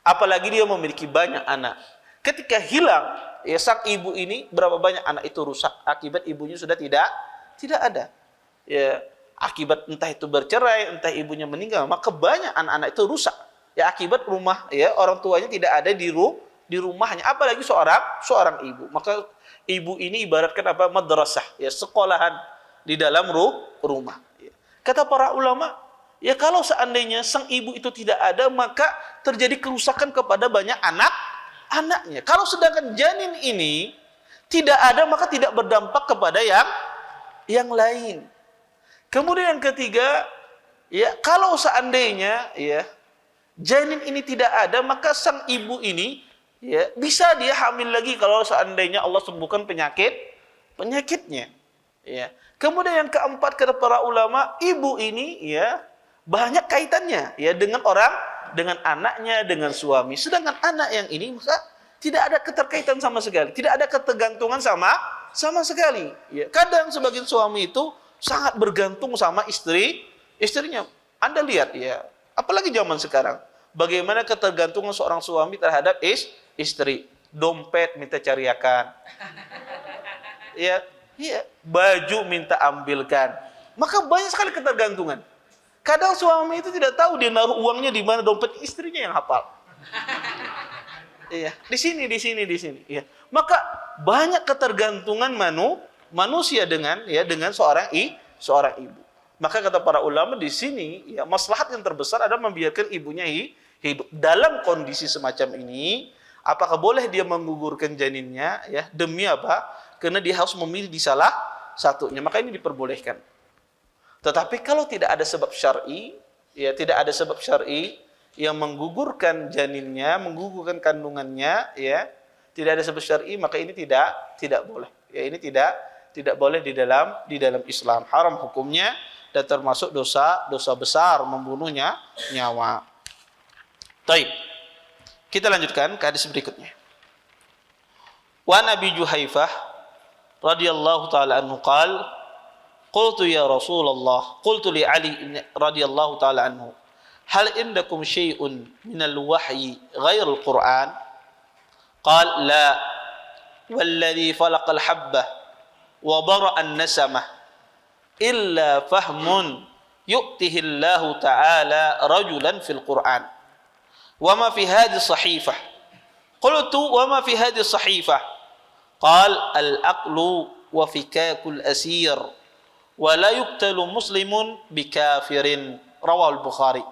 S1: Apalagi dia memiliki banyak anak. Ketika hilang, ya sang ibu ini berapa banyak anak itu rusak akibat ibunya sudah tidak ada. Ya, akibat entah itu bercerai, entah ibunya meninggal, maka banyak anak-anak itu rusak. Ya akibat rumah ya orang tuanya tidak ada di rumahnya, apalagi seorang ibu. Maka ibu ini ibaratkan apa? Madrasah, ya sekolahan di dalam rumah. Kata para ulama, ya kalau seandainya sang ibu itu tidak ada, maka terjadi kerusakan kepada banyak anaknya. Kalau sedangkan janin ini tidak ada, maka tidak berdampak kepada yang lain. Kemudian yang ketiga, ya kalau seandainya ya janin ini tidak ada, maka sang ibu ini ya bisa dia hamil lagi kalau seandainya Allah sembuhkan penyakitnya. Ya. Kemudian yang keempat kata para ulama, ibu ini ya banyak kaitannya ya dengan anaknya, dengan suami. Sedangkan anak yang ini maka tidak ada keterkaitan sama sekali, tidak ada ketergantungan sama sekali. Ya. Kadang sebagian suami itu sangat bergantung sama istrinya. Anda lihat ya, apalagi zaman sekarang, bagaimana ketergantungan seorang suami terhadap istri. Dompet minta cariakan. Ya. Iya, baju minta ambilkan. Maka banyak sekali ketergantungan. Kadang suami itu tidak tahu dia naruh uangnya di mana, dompet istrinya yang hafal. Iya, di sini. Iya. Maka banyak ketergantungan manusia dengan seorang ibu. Maka kata para ulama di sini, ya maslahat yang terbesar adalah membiarkan ibunya hidup. Dalam kondisi semacam ini, apakah boleh dia menggugurkan janinnya? Ya, demi apa? Karena dia harus memilih di salah satunya, maka ini diperbolehkan. Tetapi kalau tidak ada sebab syar'i, ya tidak ada sebab syar'i yang menggugurkan janinnya, menggugurkan kandungannya, ya tidak ada sebab syar'i, maka ini tidak boleh. Ya ini tidak boleh di dalam Islam. Haram hukumnya dan termasuk dosa besar membunuhnya nyawa. Baik. Kita lanjutkan ke hadis berikutnya. Wa Nabi Juhaifah radhiyallahu taala anhu qala Qultu ya Rasulullah, qultu li Ali radhiyallahu taala anhu, hal indakum syai'un minal wahyi ghairul Qur'an? Qal la, walladhi falaqal habbah wa bara'an nasamah illa fahmun yu'tihi Allah ta'ala rajulan fil Qur'an. Wa ma fi hadhihi sahifah? Qultu wa ma fi hadhihi sahifah? Qal al-aqlu wa fikakul asir wa la yuqtalu muslimun bikafirin. Rawahul Bukhari.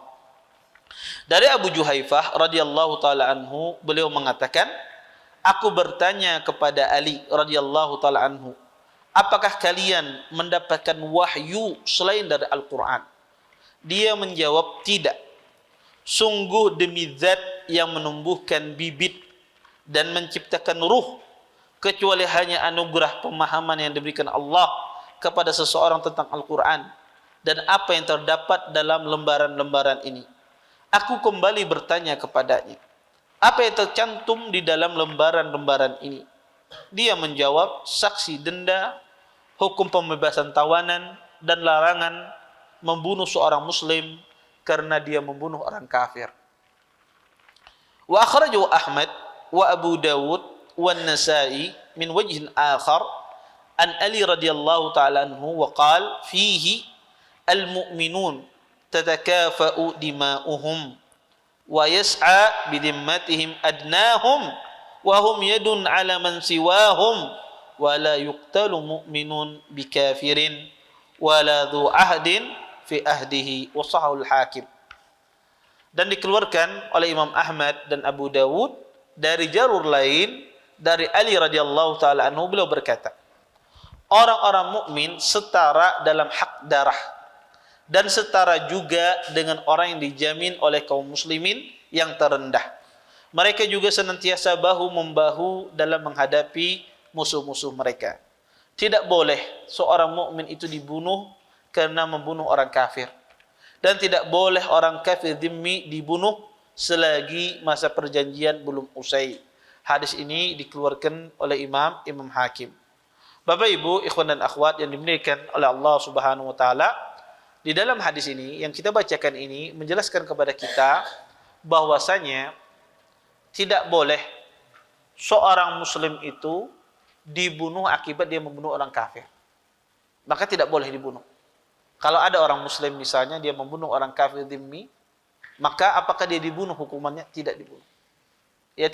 S1: Dari Abu Juhaifah radhiyallahu taala anhu, beliau mengatakan, aku bertanya kepada Ali radhiyallahu taala anhu, apakah kalian mendapatkan wahyu selain dari Al-Quran? Dia menjawab, tidak. Sungguh demi zat yang menumbuhkan bibit dan menciptakan ruh, kecuali hanya anugerah pemahaman yang diberikan Allah kepada seseorang tentang Al-Quran dan apa yang terdapat dalam lembaran-lembaran ini. Aku kembali bertanya kepadanya, apa yang tercantum di dalam lembaran-lembaran ini? Dia menjawab, saksi denda, hukum pembebasan tawanan, dan larangan membunuh seorang muslim karena dia membunuh orang kafir. Wa akhrajahu Ahmad wa Abu Dawud wa An-Nasa'i min wajhin akhar an Ali radhiyallahu ta'ala anhu wa qala fihi al-mu'minun tatakafa'u dima'uhum wa yas'a bidimmatihim adnahum wa hum yadun ala man siwahum wa la yuqtalu mu'minun bikafirin wa la dhu ahdin fi ahdihi wa sahahul Hakim. Dan dikeluarkan oleh Imam Ahmad dan Abu Dawud dari jalur lain dari Ali radhiyallahu taala anhu, beliau berkata, orang-orang mukmin setara dalam hak darah dan setara juga dengan orang yang dijamin oleh kaum muslimin yang terendah. Mereka juga senantiasa bahu-membahu dalam menghadapi musuh-musuh mereka. Tidak boleh seorang mukmin itu dibunuh karena membunuh orang kafir, dan tidak boleh orang kafir dhimmi dibunuh selagi masa perjanjian belum usai. Hadis ini dikeluarkan oleh Imam Hakim. Bapak Ibu, ikhwan dan akhwat yang dimuliakan oleh Allah Subhanahu wa taala, di dalam hadis ini yang kita bacakan ini menjelaskan kepada kita bahwasanya tidak boleh seorang muslim itu dibunuh akibat dia membunuh orang kafir. Maka tidak boleh dibunuh. Kalau ada orang muslim misalnya dia membunuh orang kafir dhimmi, maka apakah dia dibunuh? Hukumannya tidak dibunuh. Ya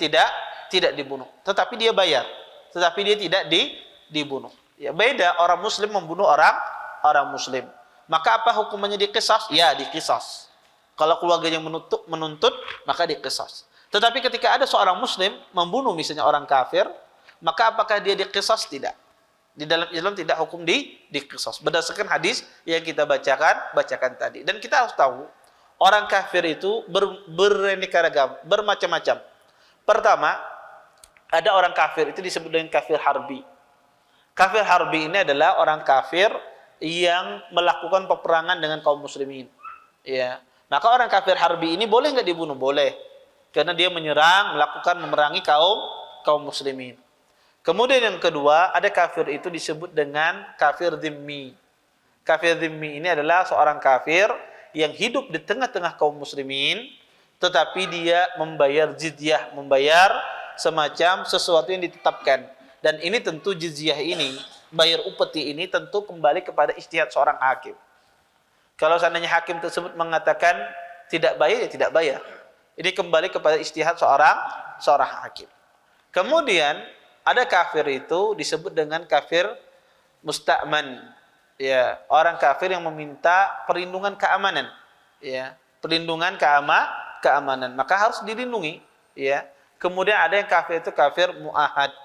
S1: tidak dibunuh. Tetapi dia bayar. Tetapi dia tidak dibunuh. Ya beda orang muslim membunuh orang muslim. Maka apa hukumannya? Diqisas? Ya, diqisas. Kalau keluarganya menuntut, maka diqisas. Tetapi ketika ada seorang muslim membunuh misalnya orang kafir, maka apakah dia diqisas? Tidak. Di dalam Islam tidak hukum diqisas. Berdasarkan hadis yang kita bacakan tadi. Dan kita harus tahu, orang kafir itu beraneka ragam, bermacam-macam. Pertama, ada orang kafir itu disebut dengan kafir harbi. Kafir harbi ini adalah orang kafir yang melakukan peperangan dengan kaum muslimin. Ya. Maka orang kafir harbi ini boleh nggak dibunuh? Boleh. Karena dia memerangi kaum muslimin. Kemudian yang kedua, ada kafir itu disebut dengan kafir dhimmi. Kafir dhimmi ini adalah seorang kafir yang hidup di tengah-tengah kaum muslimin, tetapi dia membayar jizyah, membayar semacam sesuatu yang ditetapkan. Dan ini tentu jizyah ini, bayar upeti ini tentu kembali kepada ijtihad seorang hakim. Kalau seandainya hakim tersebut mengatakan tidak bayar, ya tidak bayar. Ini kembali kepada ijtihad seorang hakim. Kemudian ada kafir itu disebut dengan kafir musta'man. Ya, orang kafir yang meminta perlindungan keamanan. Ya, perlindungan keamanan. Maka harus dilindungi. Ya. Kemudian ada yang kafir itu kafir mu'ahad.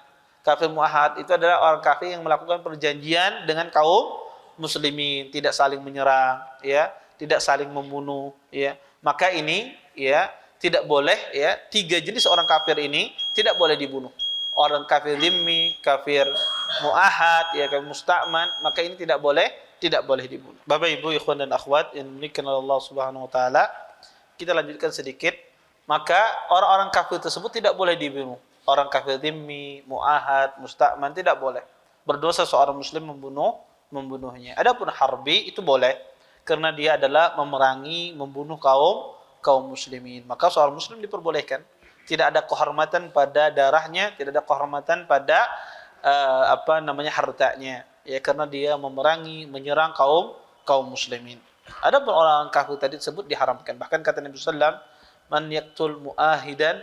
S1: Kafir mu'ahad itu adalah orang kafir yang melakukan perjanjian dengan kaum muslimin, tidak saling menyerang, ya, tidak saling membunuh, ya. Maka ini, ya, tidak boleh, ya, tiga jenis orang kafir ini tidak boleh dibunuh. Orang kafir dhimmi, kafir mu'ahad, ya, kafir musta'man, maka ini tidak boleh dibunuh. Bapak Ibu, ikhwan dan akhwat yang dimuliakan oleh Allah Subhanahu wa taala, kita lanjutkan sedikit. Maka orang-orang kafir tersebut tidak boleh dibunuh. Orang kafir dhimmi, mu'ahad, musta'man tidak boleh. Berdosa seorang muslim membunuh membunuhnya. Adapun harbi itu boleh karena dia adalah memerangi, membunuh kaum muslimin. Maka seorang muslim diperbolehkan. Tidak ada kehormatan pada darahnya, tidak ada kehormatan pada hartanya. Ya, karena dia memerangi, menyerang kaum muslimin. Adapun orang kafir tadi tersebut diharamkan. Bahkan kata Nabi sallallahu alaihi wasallam, "Man yaqtul muahidan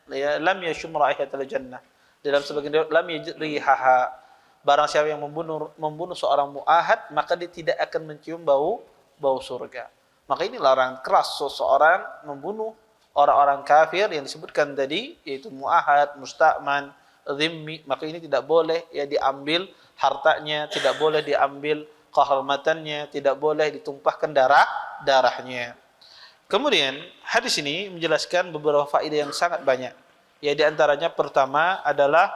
S1: ya lam yashum raihatal jannah." Dalam sebagian riwayat lam yajid rihaha. Barang siapa yang membunuh seorang muahad, maka dia tidak akan mencium bau surga. Maka ini larangan keras seseorang membunuh orang-orang kafir yang disebutkan tadi, yaitu muahad, musta'man, zimmi. Maka ini tidak boleh ya diambil hartanya, tidak boleh diambil kehormatannya, tidak boleh ditumpahkan darahnya. Kemudian hadis ini menjelaskan beberapa faedah yang sangat banyak. Ya, di antaranya pertama adalah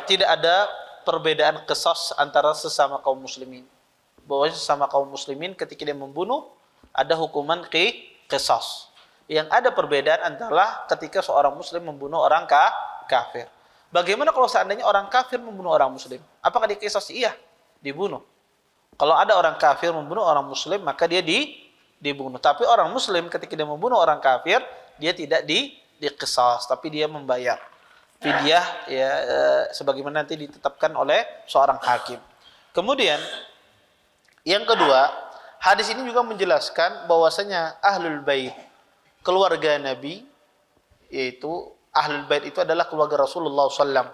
S1: tidak ada perbedaan qisas antara sesama kaum muslimin. Bahwa sesama kaum muslimin ketika dia membunuh ada hukuman qisas. Yang ada perbedaan antara ketika seorang muslim membunuh orang kafir. Bagaimana kalau seandainya orang kafir membunuh orang muslim? Apakah dia qisas? Iya, dibunuh. Kalau ada orang kafir membunuh orang muslim, maka dia dibunuh. Tapi orang muslim ketika dia membunuh orang kafir, dia tidak diqisas, tapi dia membayar fidyah ya, sebagaimana nanti ditetapkan oleh seorang hakim. Kemudian yang kedua, hadis ini juga menjelaskan bahwasanya ahlul bait, keluarga Nabi, yaitu ahlul bait itu adalah keluarga Rasulullah SAW,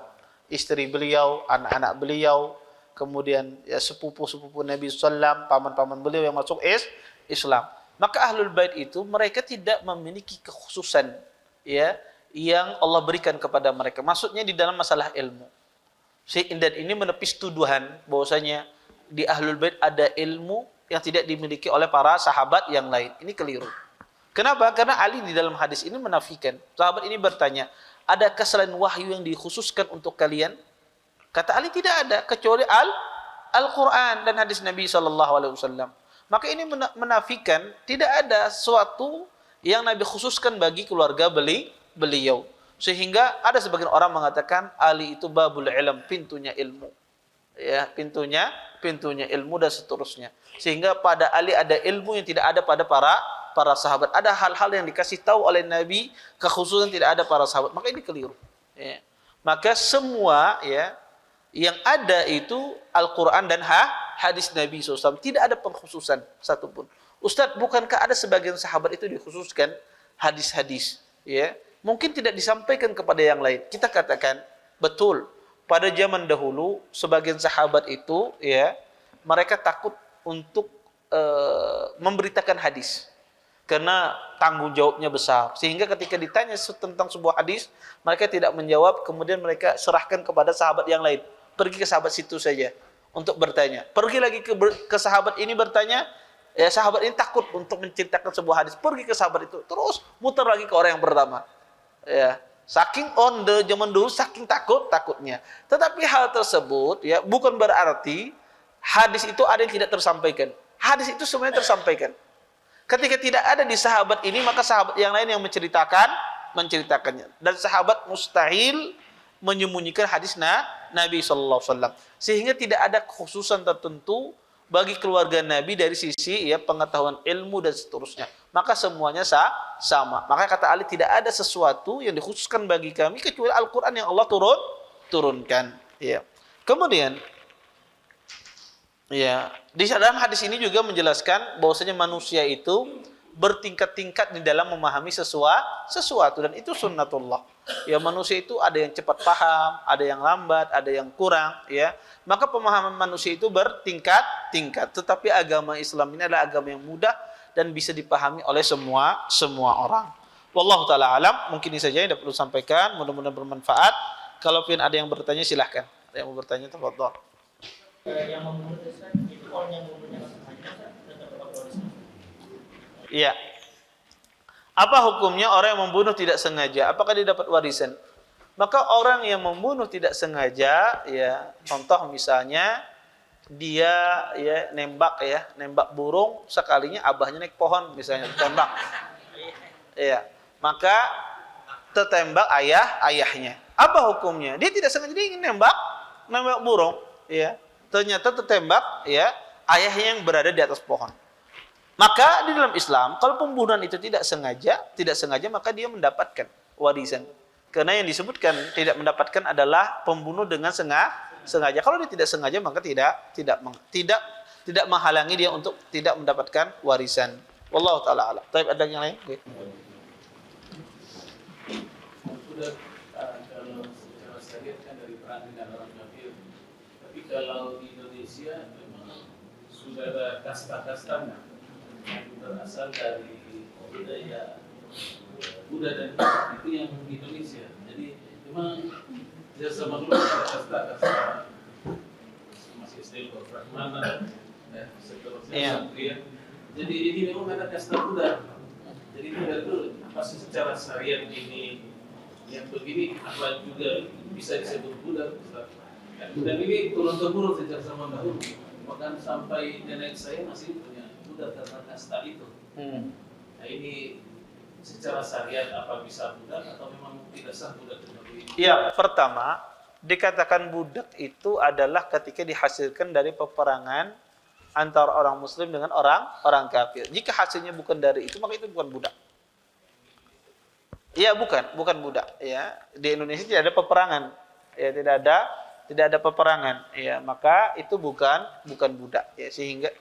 S1: istri beliau, anak-anak beliau, kemudian ya, sepupu-sepupu Nabi SAW, paman-paman beliau yang masuk Islam. Maka ahlul bait itu mereka tidak memiliki kekhususan ya yang Allah berikan kepada mereka. Maksudnya di dalam masalah ilmu. Dan ini menepis tuduhan bahwasanya di ahlul bait ada ilmu yang tidak dimiliki oleh para sahabat yang lain. Ini keliru. Kenapa? Karena Ali di dalam hadis ini menafikan. Sahabat ini bertanya, adakah selain wahyu yang dikhususkan untuk kalian? Kata Ali, tidak ada kecuali Al-Quran dan hadis Nabi SAW. Maka ini menafikan tidak ada sesuatu yang Nabi khususkan bagi keluarga beliau. Sehingga ada sebagian orang mengatakan Ali itu babul ilm, pintunya ilmu. Ya, pintunya ilmu dan seterusnya. Sehingga pada Ali ada ilmu yang tidak ada pada para sahabat. Ada hal-hal yang dikasih tahu oleh Nabi, kekhususan tidak ada para sahabat. Maka ini keliru. Ya. Maka semua ya yang ada itu Al-Quran dan hadis Nabi SAW. Tidak ada pengkhususan satupun. Ustadz, bukankah ada sebagian sahabat itu dikhususkan hadis-hadis? Ya, mungkin tidak disampaikan kepada yang lain. Kita katakan betul. Pada zaman dahulu sebagian sahabat itu ya mereka takut untuk memberitakan hadis. Karena tanggung jawabnya besar. Sehingga ketika ditanya tentang sebuah hadis, mereka tidak menjawab, kemudian mereka serahkan kepada sahabat yang lain. Pergi ke sahabat situ saja untuk bertanya. Pergi lagi ke sahabat ini bertanya, ya sahabat ini takut untuk menceritakan sebuah hadis. Pergi ke sahabat itu, terus muter lagi ke orang yang pertama. Ya, saking zaman dulu saking takutnya. Tetapi hal tersebut ya bukan berarti hadis itu ada yang tidak tersampaikan. Hadis itu semuanya tersampaikan. Ketika tidak ada di sahabat ini, maka sahabat yang lain yang menceritakannya. Dan sahabat mustahil menyembunyikan hadis Nabi SAW. Sehingga tidak ada kekhususan tertentu bagi keluarga Nabi dari sisi ya pengetahuan ilmu dan seterusnya. Maka semuanya sama. Maka kata Ali, tidak ada sesuatu yang dikhususkan bagi kami kecuali Al-Quran yang Allah turunkan. Ya. Kemudian ya, di dalam hadis ini juga menjelaskan bahwasanya manusia itu bertingkat-tingkat di dalam memahami sesuatu dan itu sunnatullah. Ya, manusia itu ada yang cepat paham, ada yang lambat, ada yang kurang, ya. Maka pemahaman manusia itu bertingkat-tingkat, tetapi agama Islam ini adalah agama yang mudah dan bisa dipahami oleh semua orang. Wallahu taala alam, mungkin ini saja yang dapat saya sampaikan, mudah-mudahan bermanfaat. Kalau ada yang bertanya silahkan. Ada yang mau bertanya, tafadhol. Yang membunuh itu orang yang membunuhnya sengaja tetap warisan. Iya. Apa hukumnya orang yang membunuh tidak sengaja? Apakah dia dapat warisan? Maka orang yang membunuh tidak sengaja, ya, contoh misalnya dia ya nembak burung, sekalinya abahnya naik pohon misalnya ditembak. Iya. Maka tertembak ayahnya. Apa hukumnya? Dia tidak sengaja, dia ingin nembak burung. ya, ternyata tertembak, ya, ayahnya yang berada di atas pohon. Maka di dalam Islam, kalau pembunuhan itu tidak sengaja maka dia mendapatkan warisan. Karena yang disebutkan tidak mendapatkan adalah pembunuh dengan sengaja. Kalau dia tidak sengaja maka tidak menghalangi dia untuk tidak mendapatkan warisan. Wallahu taala a'lam. Tapi ada yang lain? Okay.
S2: Sudah kalau secara syariat kan dari perang dengan orang kafir. Tapi kalau di Indonesia memang sudah ada kasta-kastanya yang berasal dari budaya Buddha dan itu yang di Indonesia. Jadi memang sejak zaman dulu ada kasta-kasta masih SD Brahmana, seterusnya Satria. Jadi ini memang ada kasta Buddha. Jadi itu dari dulu pasti secara syariat ini yang begini apa juga bisa disebut Buddha. Dan ini turun-temurun sejak zaman dahulu. Bahkan sampai nenek saya masih punya Buddha karena kasta itu. Nah ini secara syariat apa bisa budak atau memang tidak sah budak seperti ini?
S1: Ya, pertama dikatakan budak itu adalah ketika dihasilkan dari peperangan antara orang Muslim dengan orang kafir. Jika hasilnya bukan dari itu maka itu bukan budak. Iya, bukan budak. Ya, di Indonesia tidak ada peperangan. Ya, tidak ada peperangan. Ya, maka itu bukan budak. Ya, sehingga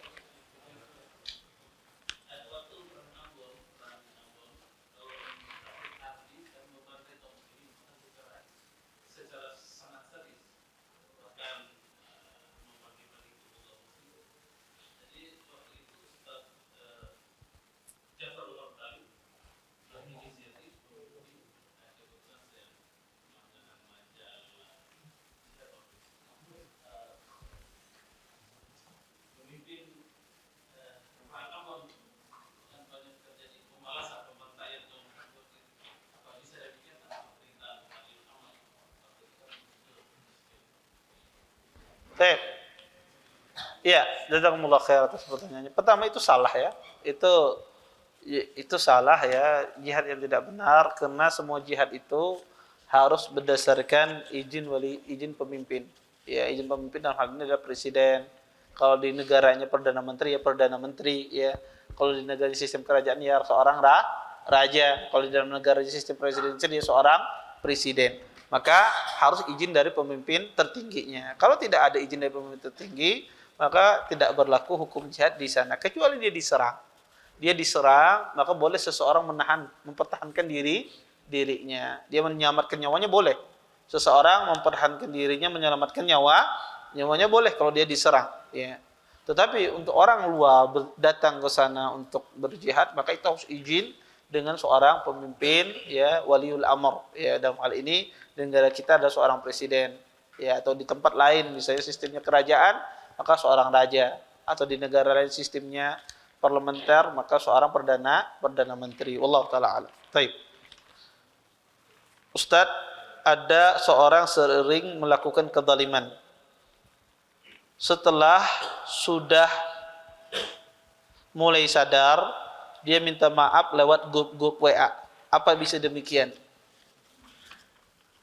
S1: ya, jazakumullah khair atas pertanyaannya. Pertama itu salah ya. Itu salah ya, jihad yang tidak benar karena semua jihad itu harus berdasarkan izin pemimpin. Ya, izin pemimpin dalam hal ini adalah presiden. Kalau di negaranya perdana menteri ya perdana menteri ya. Kalau di negara sistem kerajaan ya seorang raja. Kalau di dalam negara sistem presidensial dia seorang presiden. Maka harus izin dari pemimpin tertingginya. Kalau tidak ada izin dari pemimpin tertinggi, maka tidak berlaku hukum jihad di sana. Kecuali dia diserang, maka boleh seseorang mempertahankan dirinya. Dia menyelamatkan nyawanya boleh. Seseorang mempertahankan dirinya, menyelamatkan nyawanya boleh kalau dia diserang. Ya. Tetapi untuk orang luar datang ke sana untuk berjihad, maka itu harus izin dengan seorang pemimpin, ya, waliul amr. Ya, dalam hal ini di negara kita ada seorang presiden, ya, atau di tempat lain misalnya sistemnya kerajaan, maka seorang raja, atau di negara lain sistemnya parlementer, maka seorang perdana menteri. Wallahu taala alam. Baik. Ustaz, ada seorang sering melakukan kezaliman. Setelah sudah mulai sadar, dia minta maaf lewat grup WA. Apa bisa demikian?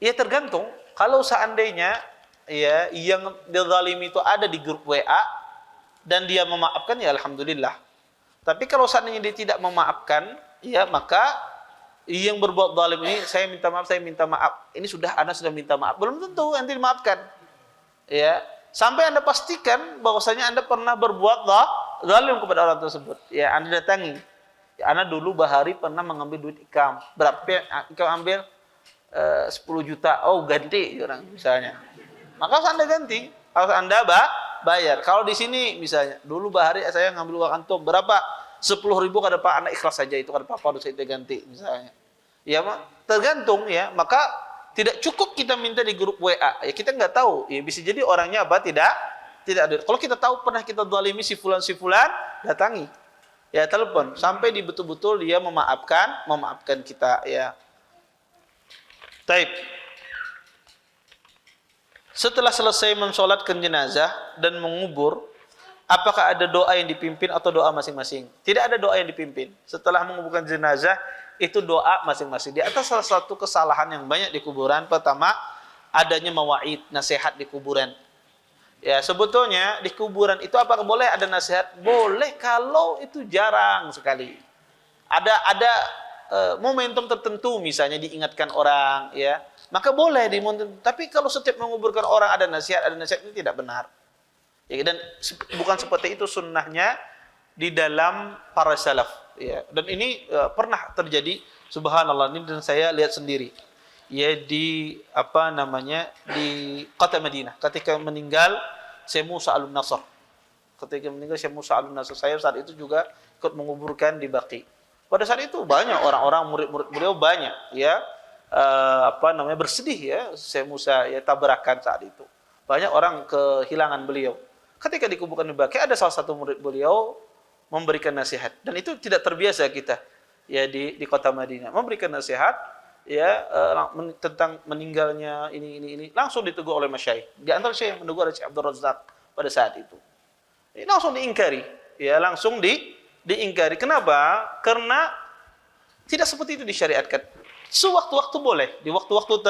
S1: Ya tergantung. Kalau seandainya ya yang dizalimi itu ada di grup WA dan dia memaafkan, ya alhamdulillah. Tapi kalau seandainya dia tidak memaafkan, ya maka yang berbuat zalim ini saya minta maaf. Ini Anda sudah minta maaf. Belum tentu nanti dimaafkan. Ya, sampai Anda pastikan bahwasanya Anda pernah berbuat zalim kepada orang tersebut. Ya, Anda datangi. Ya, Anda dulu bahari pernah mengambil duit ikam. Berapa ikam ambil? 10 juta. Oh, ganti orang misalnya. Maka harus Anda ganti. Harus Anda bayar. Kalau di sini misalnya, dulu bahari saya ngambil uang antum berapa? 10.000 kata Pak, anak ikhlas saja itu kata Pak, harus saya ganti misalnya. Ya, tergantung ya. Maka tidak cukup kita minta di grup WA. Ya kita nggak tahu. Ya bisa jadi orangnya apa tidak ada. Kalau kita tahu pernah kita zalimi si fulan, datangi. Ya telepon sampai di betul-betul dia memaafkan kita ya. Taib. Setelah selesai mensolatkan jenazah dan mengubur, apakah ada doa yang dipimpin atau doa masing-masing? Tidak ada doa yang dipimpin. Setelah menguburkan jenazah, itu doa masing-masing. Di atas salah satu kesalahan yang banyak di kuburan, pertama, adanya mawaid, nasihat di kuburan. Ya, sebetulnya di kuburan itu apakah boleh ada nasihat? Boleh kalau itu jarang sekali. Ada momentum tertentu misalnya diingatkan orang, ya. Maka boleh di momentum. Tapi kalau setiap menguburkan orang ada nasihat itu tidak benar. Ya, dan bukan seperti itu sunnahnya di dalam para salaf, ya. Dan ini pernah terjadi, subhanallah, ini dan saya lihat sendiri. Ya, di di kota Madinah ketika meninggal Syekh Musa Al-Nasr. Ketika meninggal Syekh Musa Al-Nasr, saya saat itu juga ikut menguburkan di Baqi. Pada saat itu banyak orang-orang murid-murid beliau banyak, ya, bersedih, ya, Syekh Musa ya tabrakan saat itu. Banyak orang kehilangan beliau. Ketika dikuburkan di Baqi, ada salah satu murid beliau memberikan nasihat, dan itu tidak terbiasa kita, ya, di kota Madinah memberikan nasihat, ya, tentang meninggalnya ini langsung ditegur oleh masyayikh. Di antara syekh yang menegur adalah Syekh Abdul Razak pada saat itu. Ini langsung diingkari, ya, langsung diingkari. Kenapa? Karena tidak seperti itu disyariatkan. Sewaktu-waktu boleh, di waktu-waktu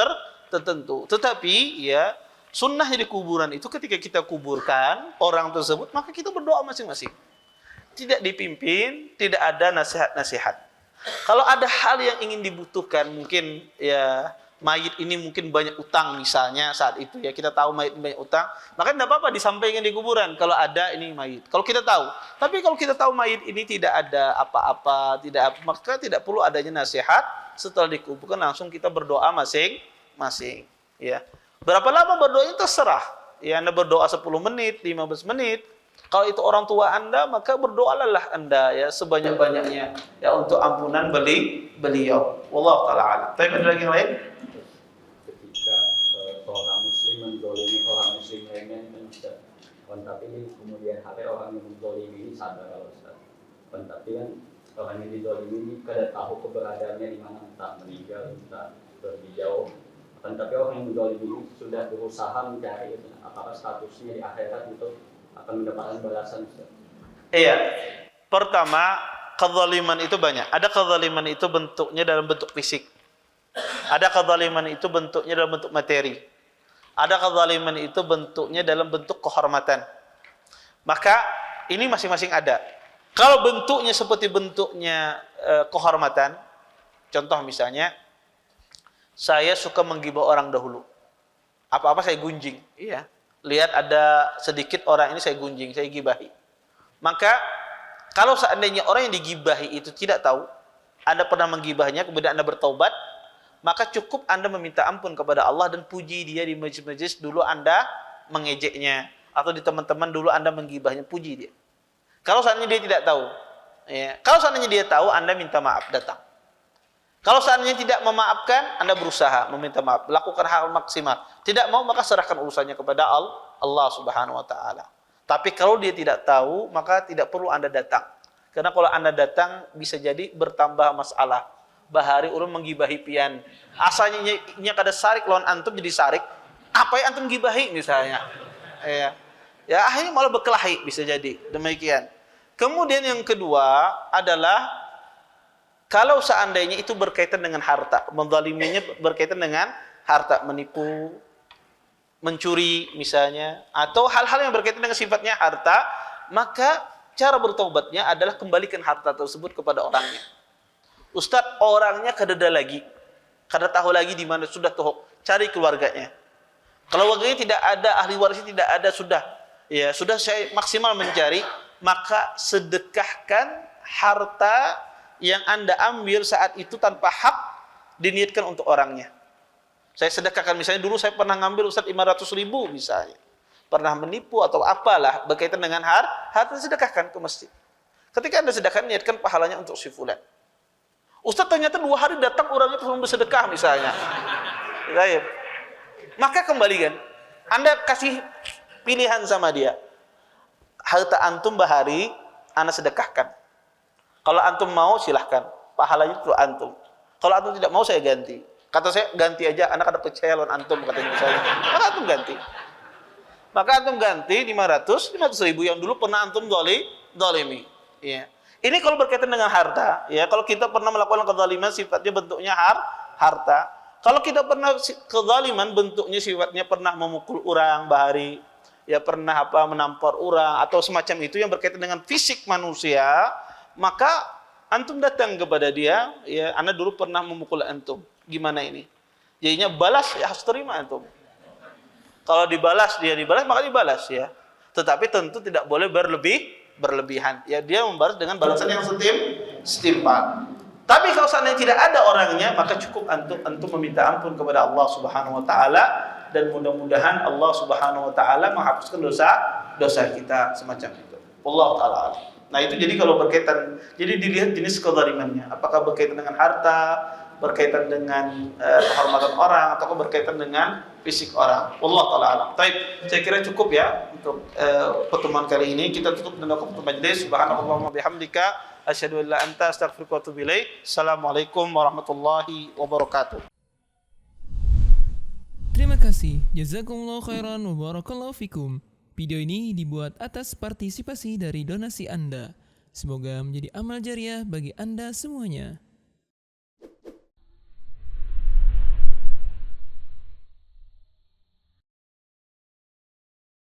S1: tertentu. Tetapi, ya, sunnahnya di kuburan itu ketika kita kuburkan orang tersebut, maka kita berdoa masing-masing. Tidak dipimpin, tidak ada nasihat-nasihat. Kalau ada hal yang ingin dibutuhkan, mungkin, ya, mayit ini mungkin banyak utang misalnya saat itu, ya, kita tahu mayit banyak utang, maka tidak apa-apa disampaikan di kuburan kalau ada ini mayit. Kalau kita tahu, tapi kalau kita tahu mayit ini tidak ada apa-apa, maka tidak perlu adanya nasihat. Setelah dikuburkan langsung kita berdoa masing-masing, ya. Berapa lama berdoanya terserah. Ya, Anda berdoa 10 menit, 15 menit. Kalau itu orang tua Anda, maka berdoalah Anda, ya, sebanyak-banyaknya, ya, untuk ampunan beliau. Wallahu taala alam. Tapi ada lagi yang lain?
S3: Ketika seorang muslim menzalimi orang muslim lainnya, kan Ustaz. Tapi kemudian hari orang yang menzalimi ini sadar kalau Ustaz. Tapi kan orang yang dizalimi ini kada tahu keberadaannya di mana, entah meninggal, entah pergi jauh. Tapi orang yang menzalimi ini sudah berusaha mencari apakah statusnya di akhirat untuk akan mendapatkan balasan, Ustaz.
S1: Iya. Pertama, kezaliman itu banyak. Ada kezaliman itu bentuknya dalam bentuk fisik. Ada kezaliman itu bentuknya dalam bentuk materi. Ada kezaliman itu bentuknya dalam bentuk kehormatan. Maka ini masing-masing ada. Kalau bentuknya seperti bentuknya kehormatan, contoh misalnya, saya suka menggibah orang dahulu. Apa-apa saya gunjing, iya. Lihat ada sedikit orang ini saya gunjing, saya gibahi. Maka kalau seandainya orang yang digibahi itu tidak tahu Anda pernah menggibahnya, kemudian Anda bertaubat, maka cukup Anda meminta ampun kepada Allah dan puji dia di majlis-majlis dulu Anda mengejeknya, atau di teman-teman dulu Anda menggibahnya, puji dia. Kalau seandainya dia tidak tahu, ya. Kalau seandainya dia tahu, Anda minta maaf, datang. Kalau seandainya tidak memaafkan, Anda berusaha meminta maaf, lakukan hal maksimal. Tidak mau, maka serahkan urusannya kepada Allah Subhanahu wa taala. Tapi kalau dia tidak tahu, maka tidak perlu Anda datang. Karena kalau Anda datang bisa jadi bertambah masalah. Bahari ulun menggibahi pian. Asalnya nya kada sarik lawan antum jadi sarik. Apa yang antum gibahi misalnya? Ya, akhirnya malah berkelahi bisa jadi. Demikian. Kemudian yang kedua adalah kalau seandainya itu berkaitan dengan harta, menzaliminya berkaitan dengan harta, menipu, mencuri misalnya, atau hal-hal yang berkaitan dengan sifatnya harta, maka cara bertobatnya adalah kembalikan harta tersebut kepada orangnya. Ustadz, orangnya kadada lagi, kada tahu lagi di mana, sudah tahu, cari keluarganya. Kalau keluarganya tidak ada, ahli warisnya tidak ada, sudah saya maksimal mencari, maka sedekahkan harta yang Anda ambil saat itu tanpa hak, diniatkan untuk orangnya. Saya sedekahkan, misalnya dulu saya pernah ngambil Ustaz 500.000 misalnya. Pernah menipu atau apalah berkaitan dengan harta, sedekahkan ke masjid. Ketika Anda sedekahkan, niatkan pahalanya untuk si fulan. Ustaz ternyata 2 hari datang orangnya belum bersedekah misalnya. Baik. Maka kembalikan. Anda kasih pilihan sama dia. Harta antum bahari, Anda sedekahkan. Kalau antum mau silahkan, pahalanya itu antum. Kalau antum tidak mau saya ganti. Kata saya ganti aja, anak ada percaya lawan antum katanya saya. Maka antum ganti. Maka antum ganti 500.000 yang dulu pernah antum zalimi. Ya. Ini kalau berkaitan dengan harta, ya, kalau kita pernah melakukan kezaliman sifatnya bentuknya harta. Kalau kita pernah kezaliman bentuknya sifatnya pernah memukul orang bahari, ya pernah menampar orang atau semacam itu yang berkaitan dengan fisik manusia, maka antum datang kepada dia, ya Anda dulu pernah memukul antum, gimana ini? Jadinya balas ya harus terima antum. Kalau dibalas maka dibalas ya. Tetapi tentu tidak boleh berlebihan. Ya dia membalas dengan balasan yang setimpal. Tapi kalau seandainya tidak ada orangnya, maka cukup antum meminta ampun kepada Allah Subhanahu wa taala, dan mudah-mudahan Allah Subhanahu wa taala menghapuskan dosa kita semacam itu. Wallahu taala. Nah, itu jadi kalau berkaitan, jadi dilihat jenis kezalimannya. Apakah berkaitan dengan harta, berkaitan dengan kehormatan orang, atau berkaitan dengan fisik orang. Wallahu taala alam. Baik, saya kira cukup ya untuk pertemuan kali ini. Kita tutup dengan doa majelis. Subhanallahumma bihamdika asyhadu an la anta astaghfiruka wa atubu ilaik. Assalamualaikum warahmatullahi wabarakatuh.
S4: Terima kasih. Jazakumullah khairan wa barakallahu fikum. Video ini dibuat atas partisipasi dari donasi Anda. Semoga menjadi amal jariah bagi Anda semuanya.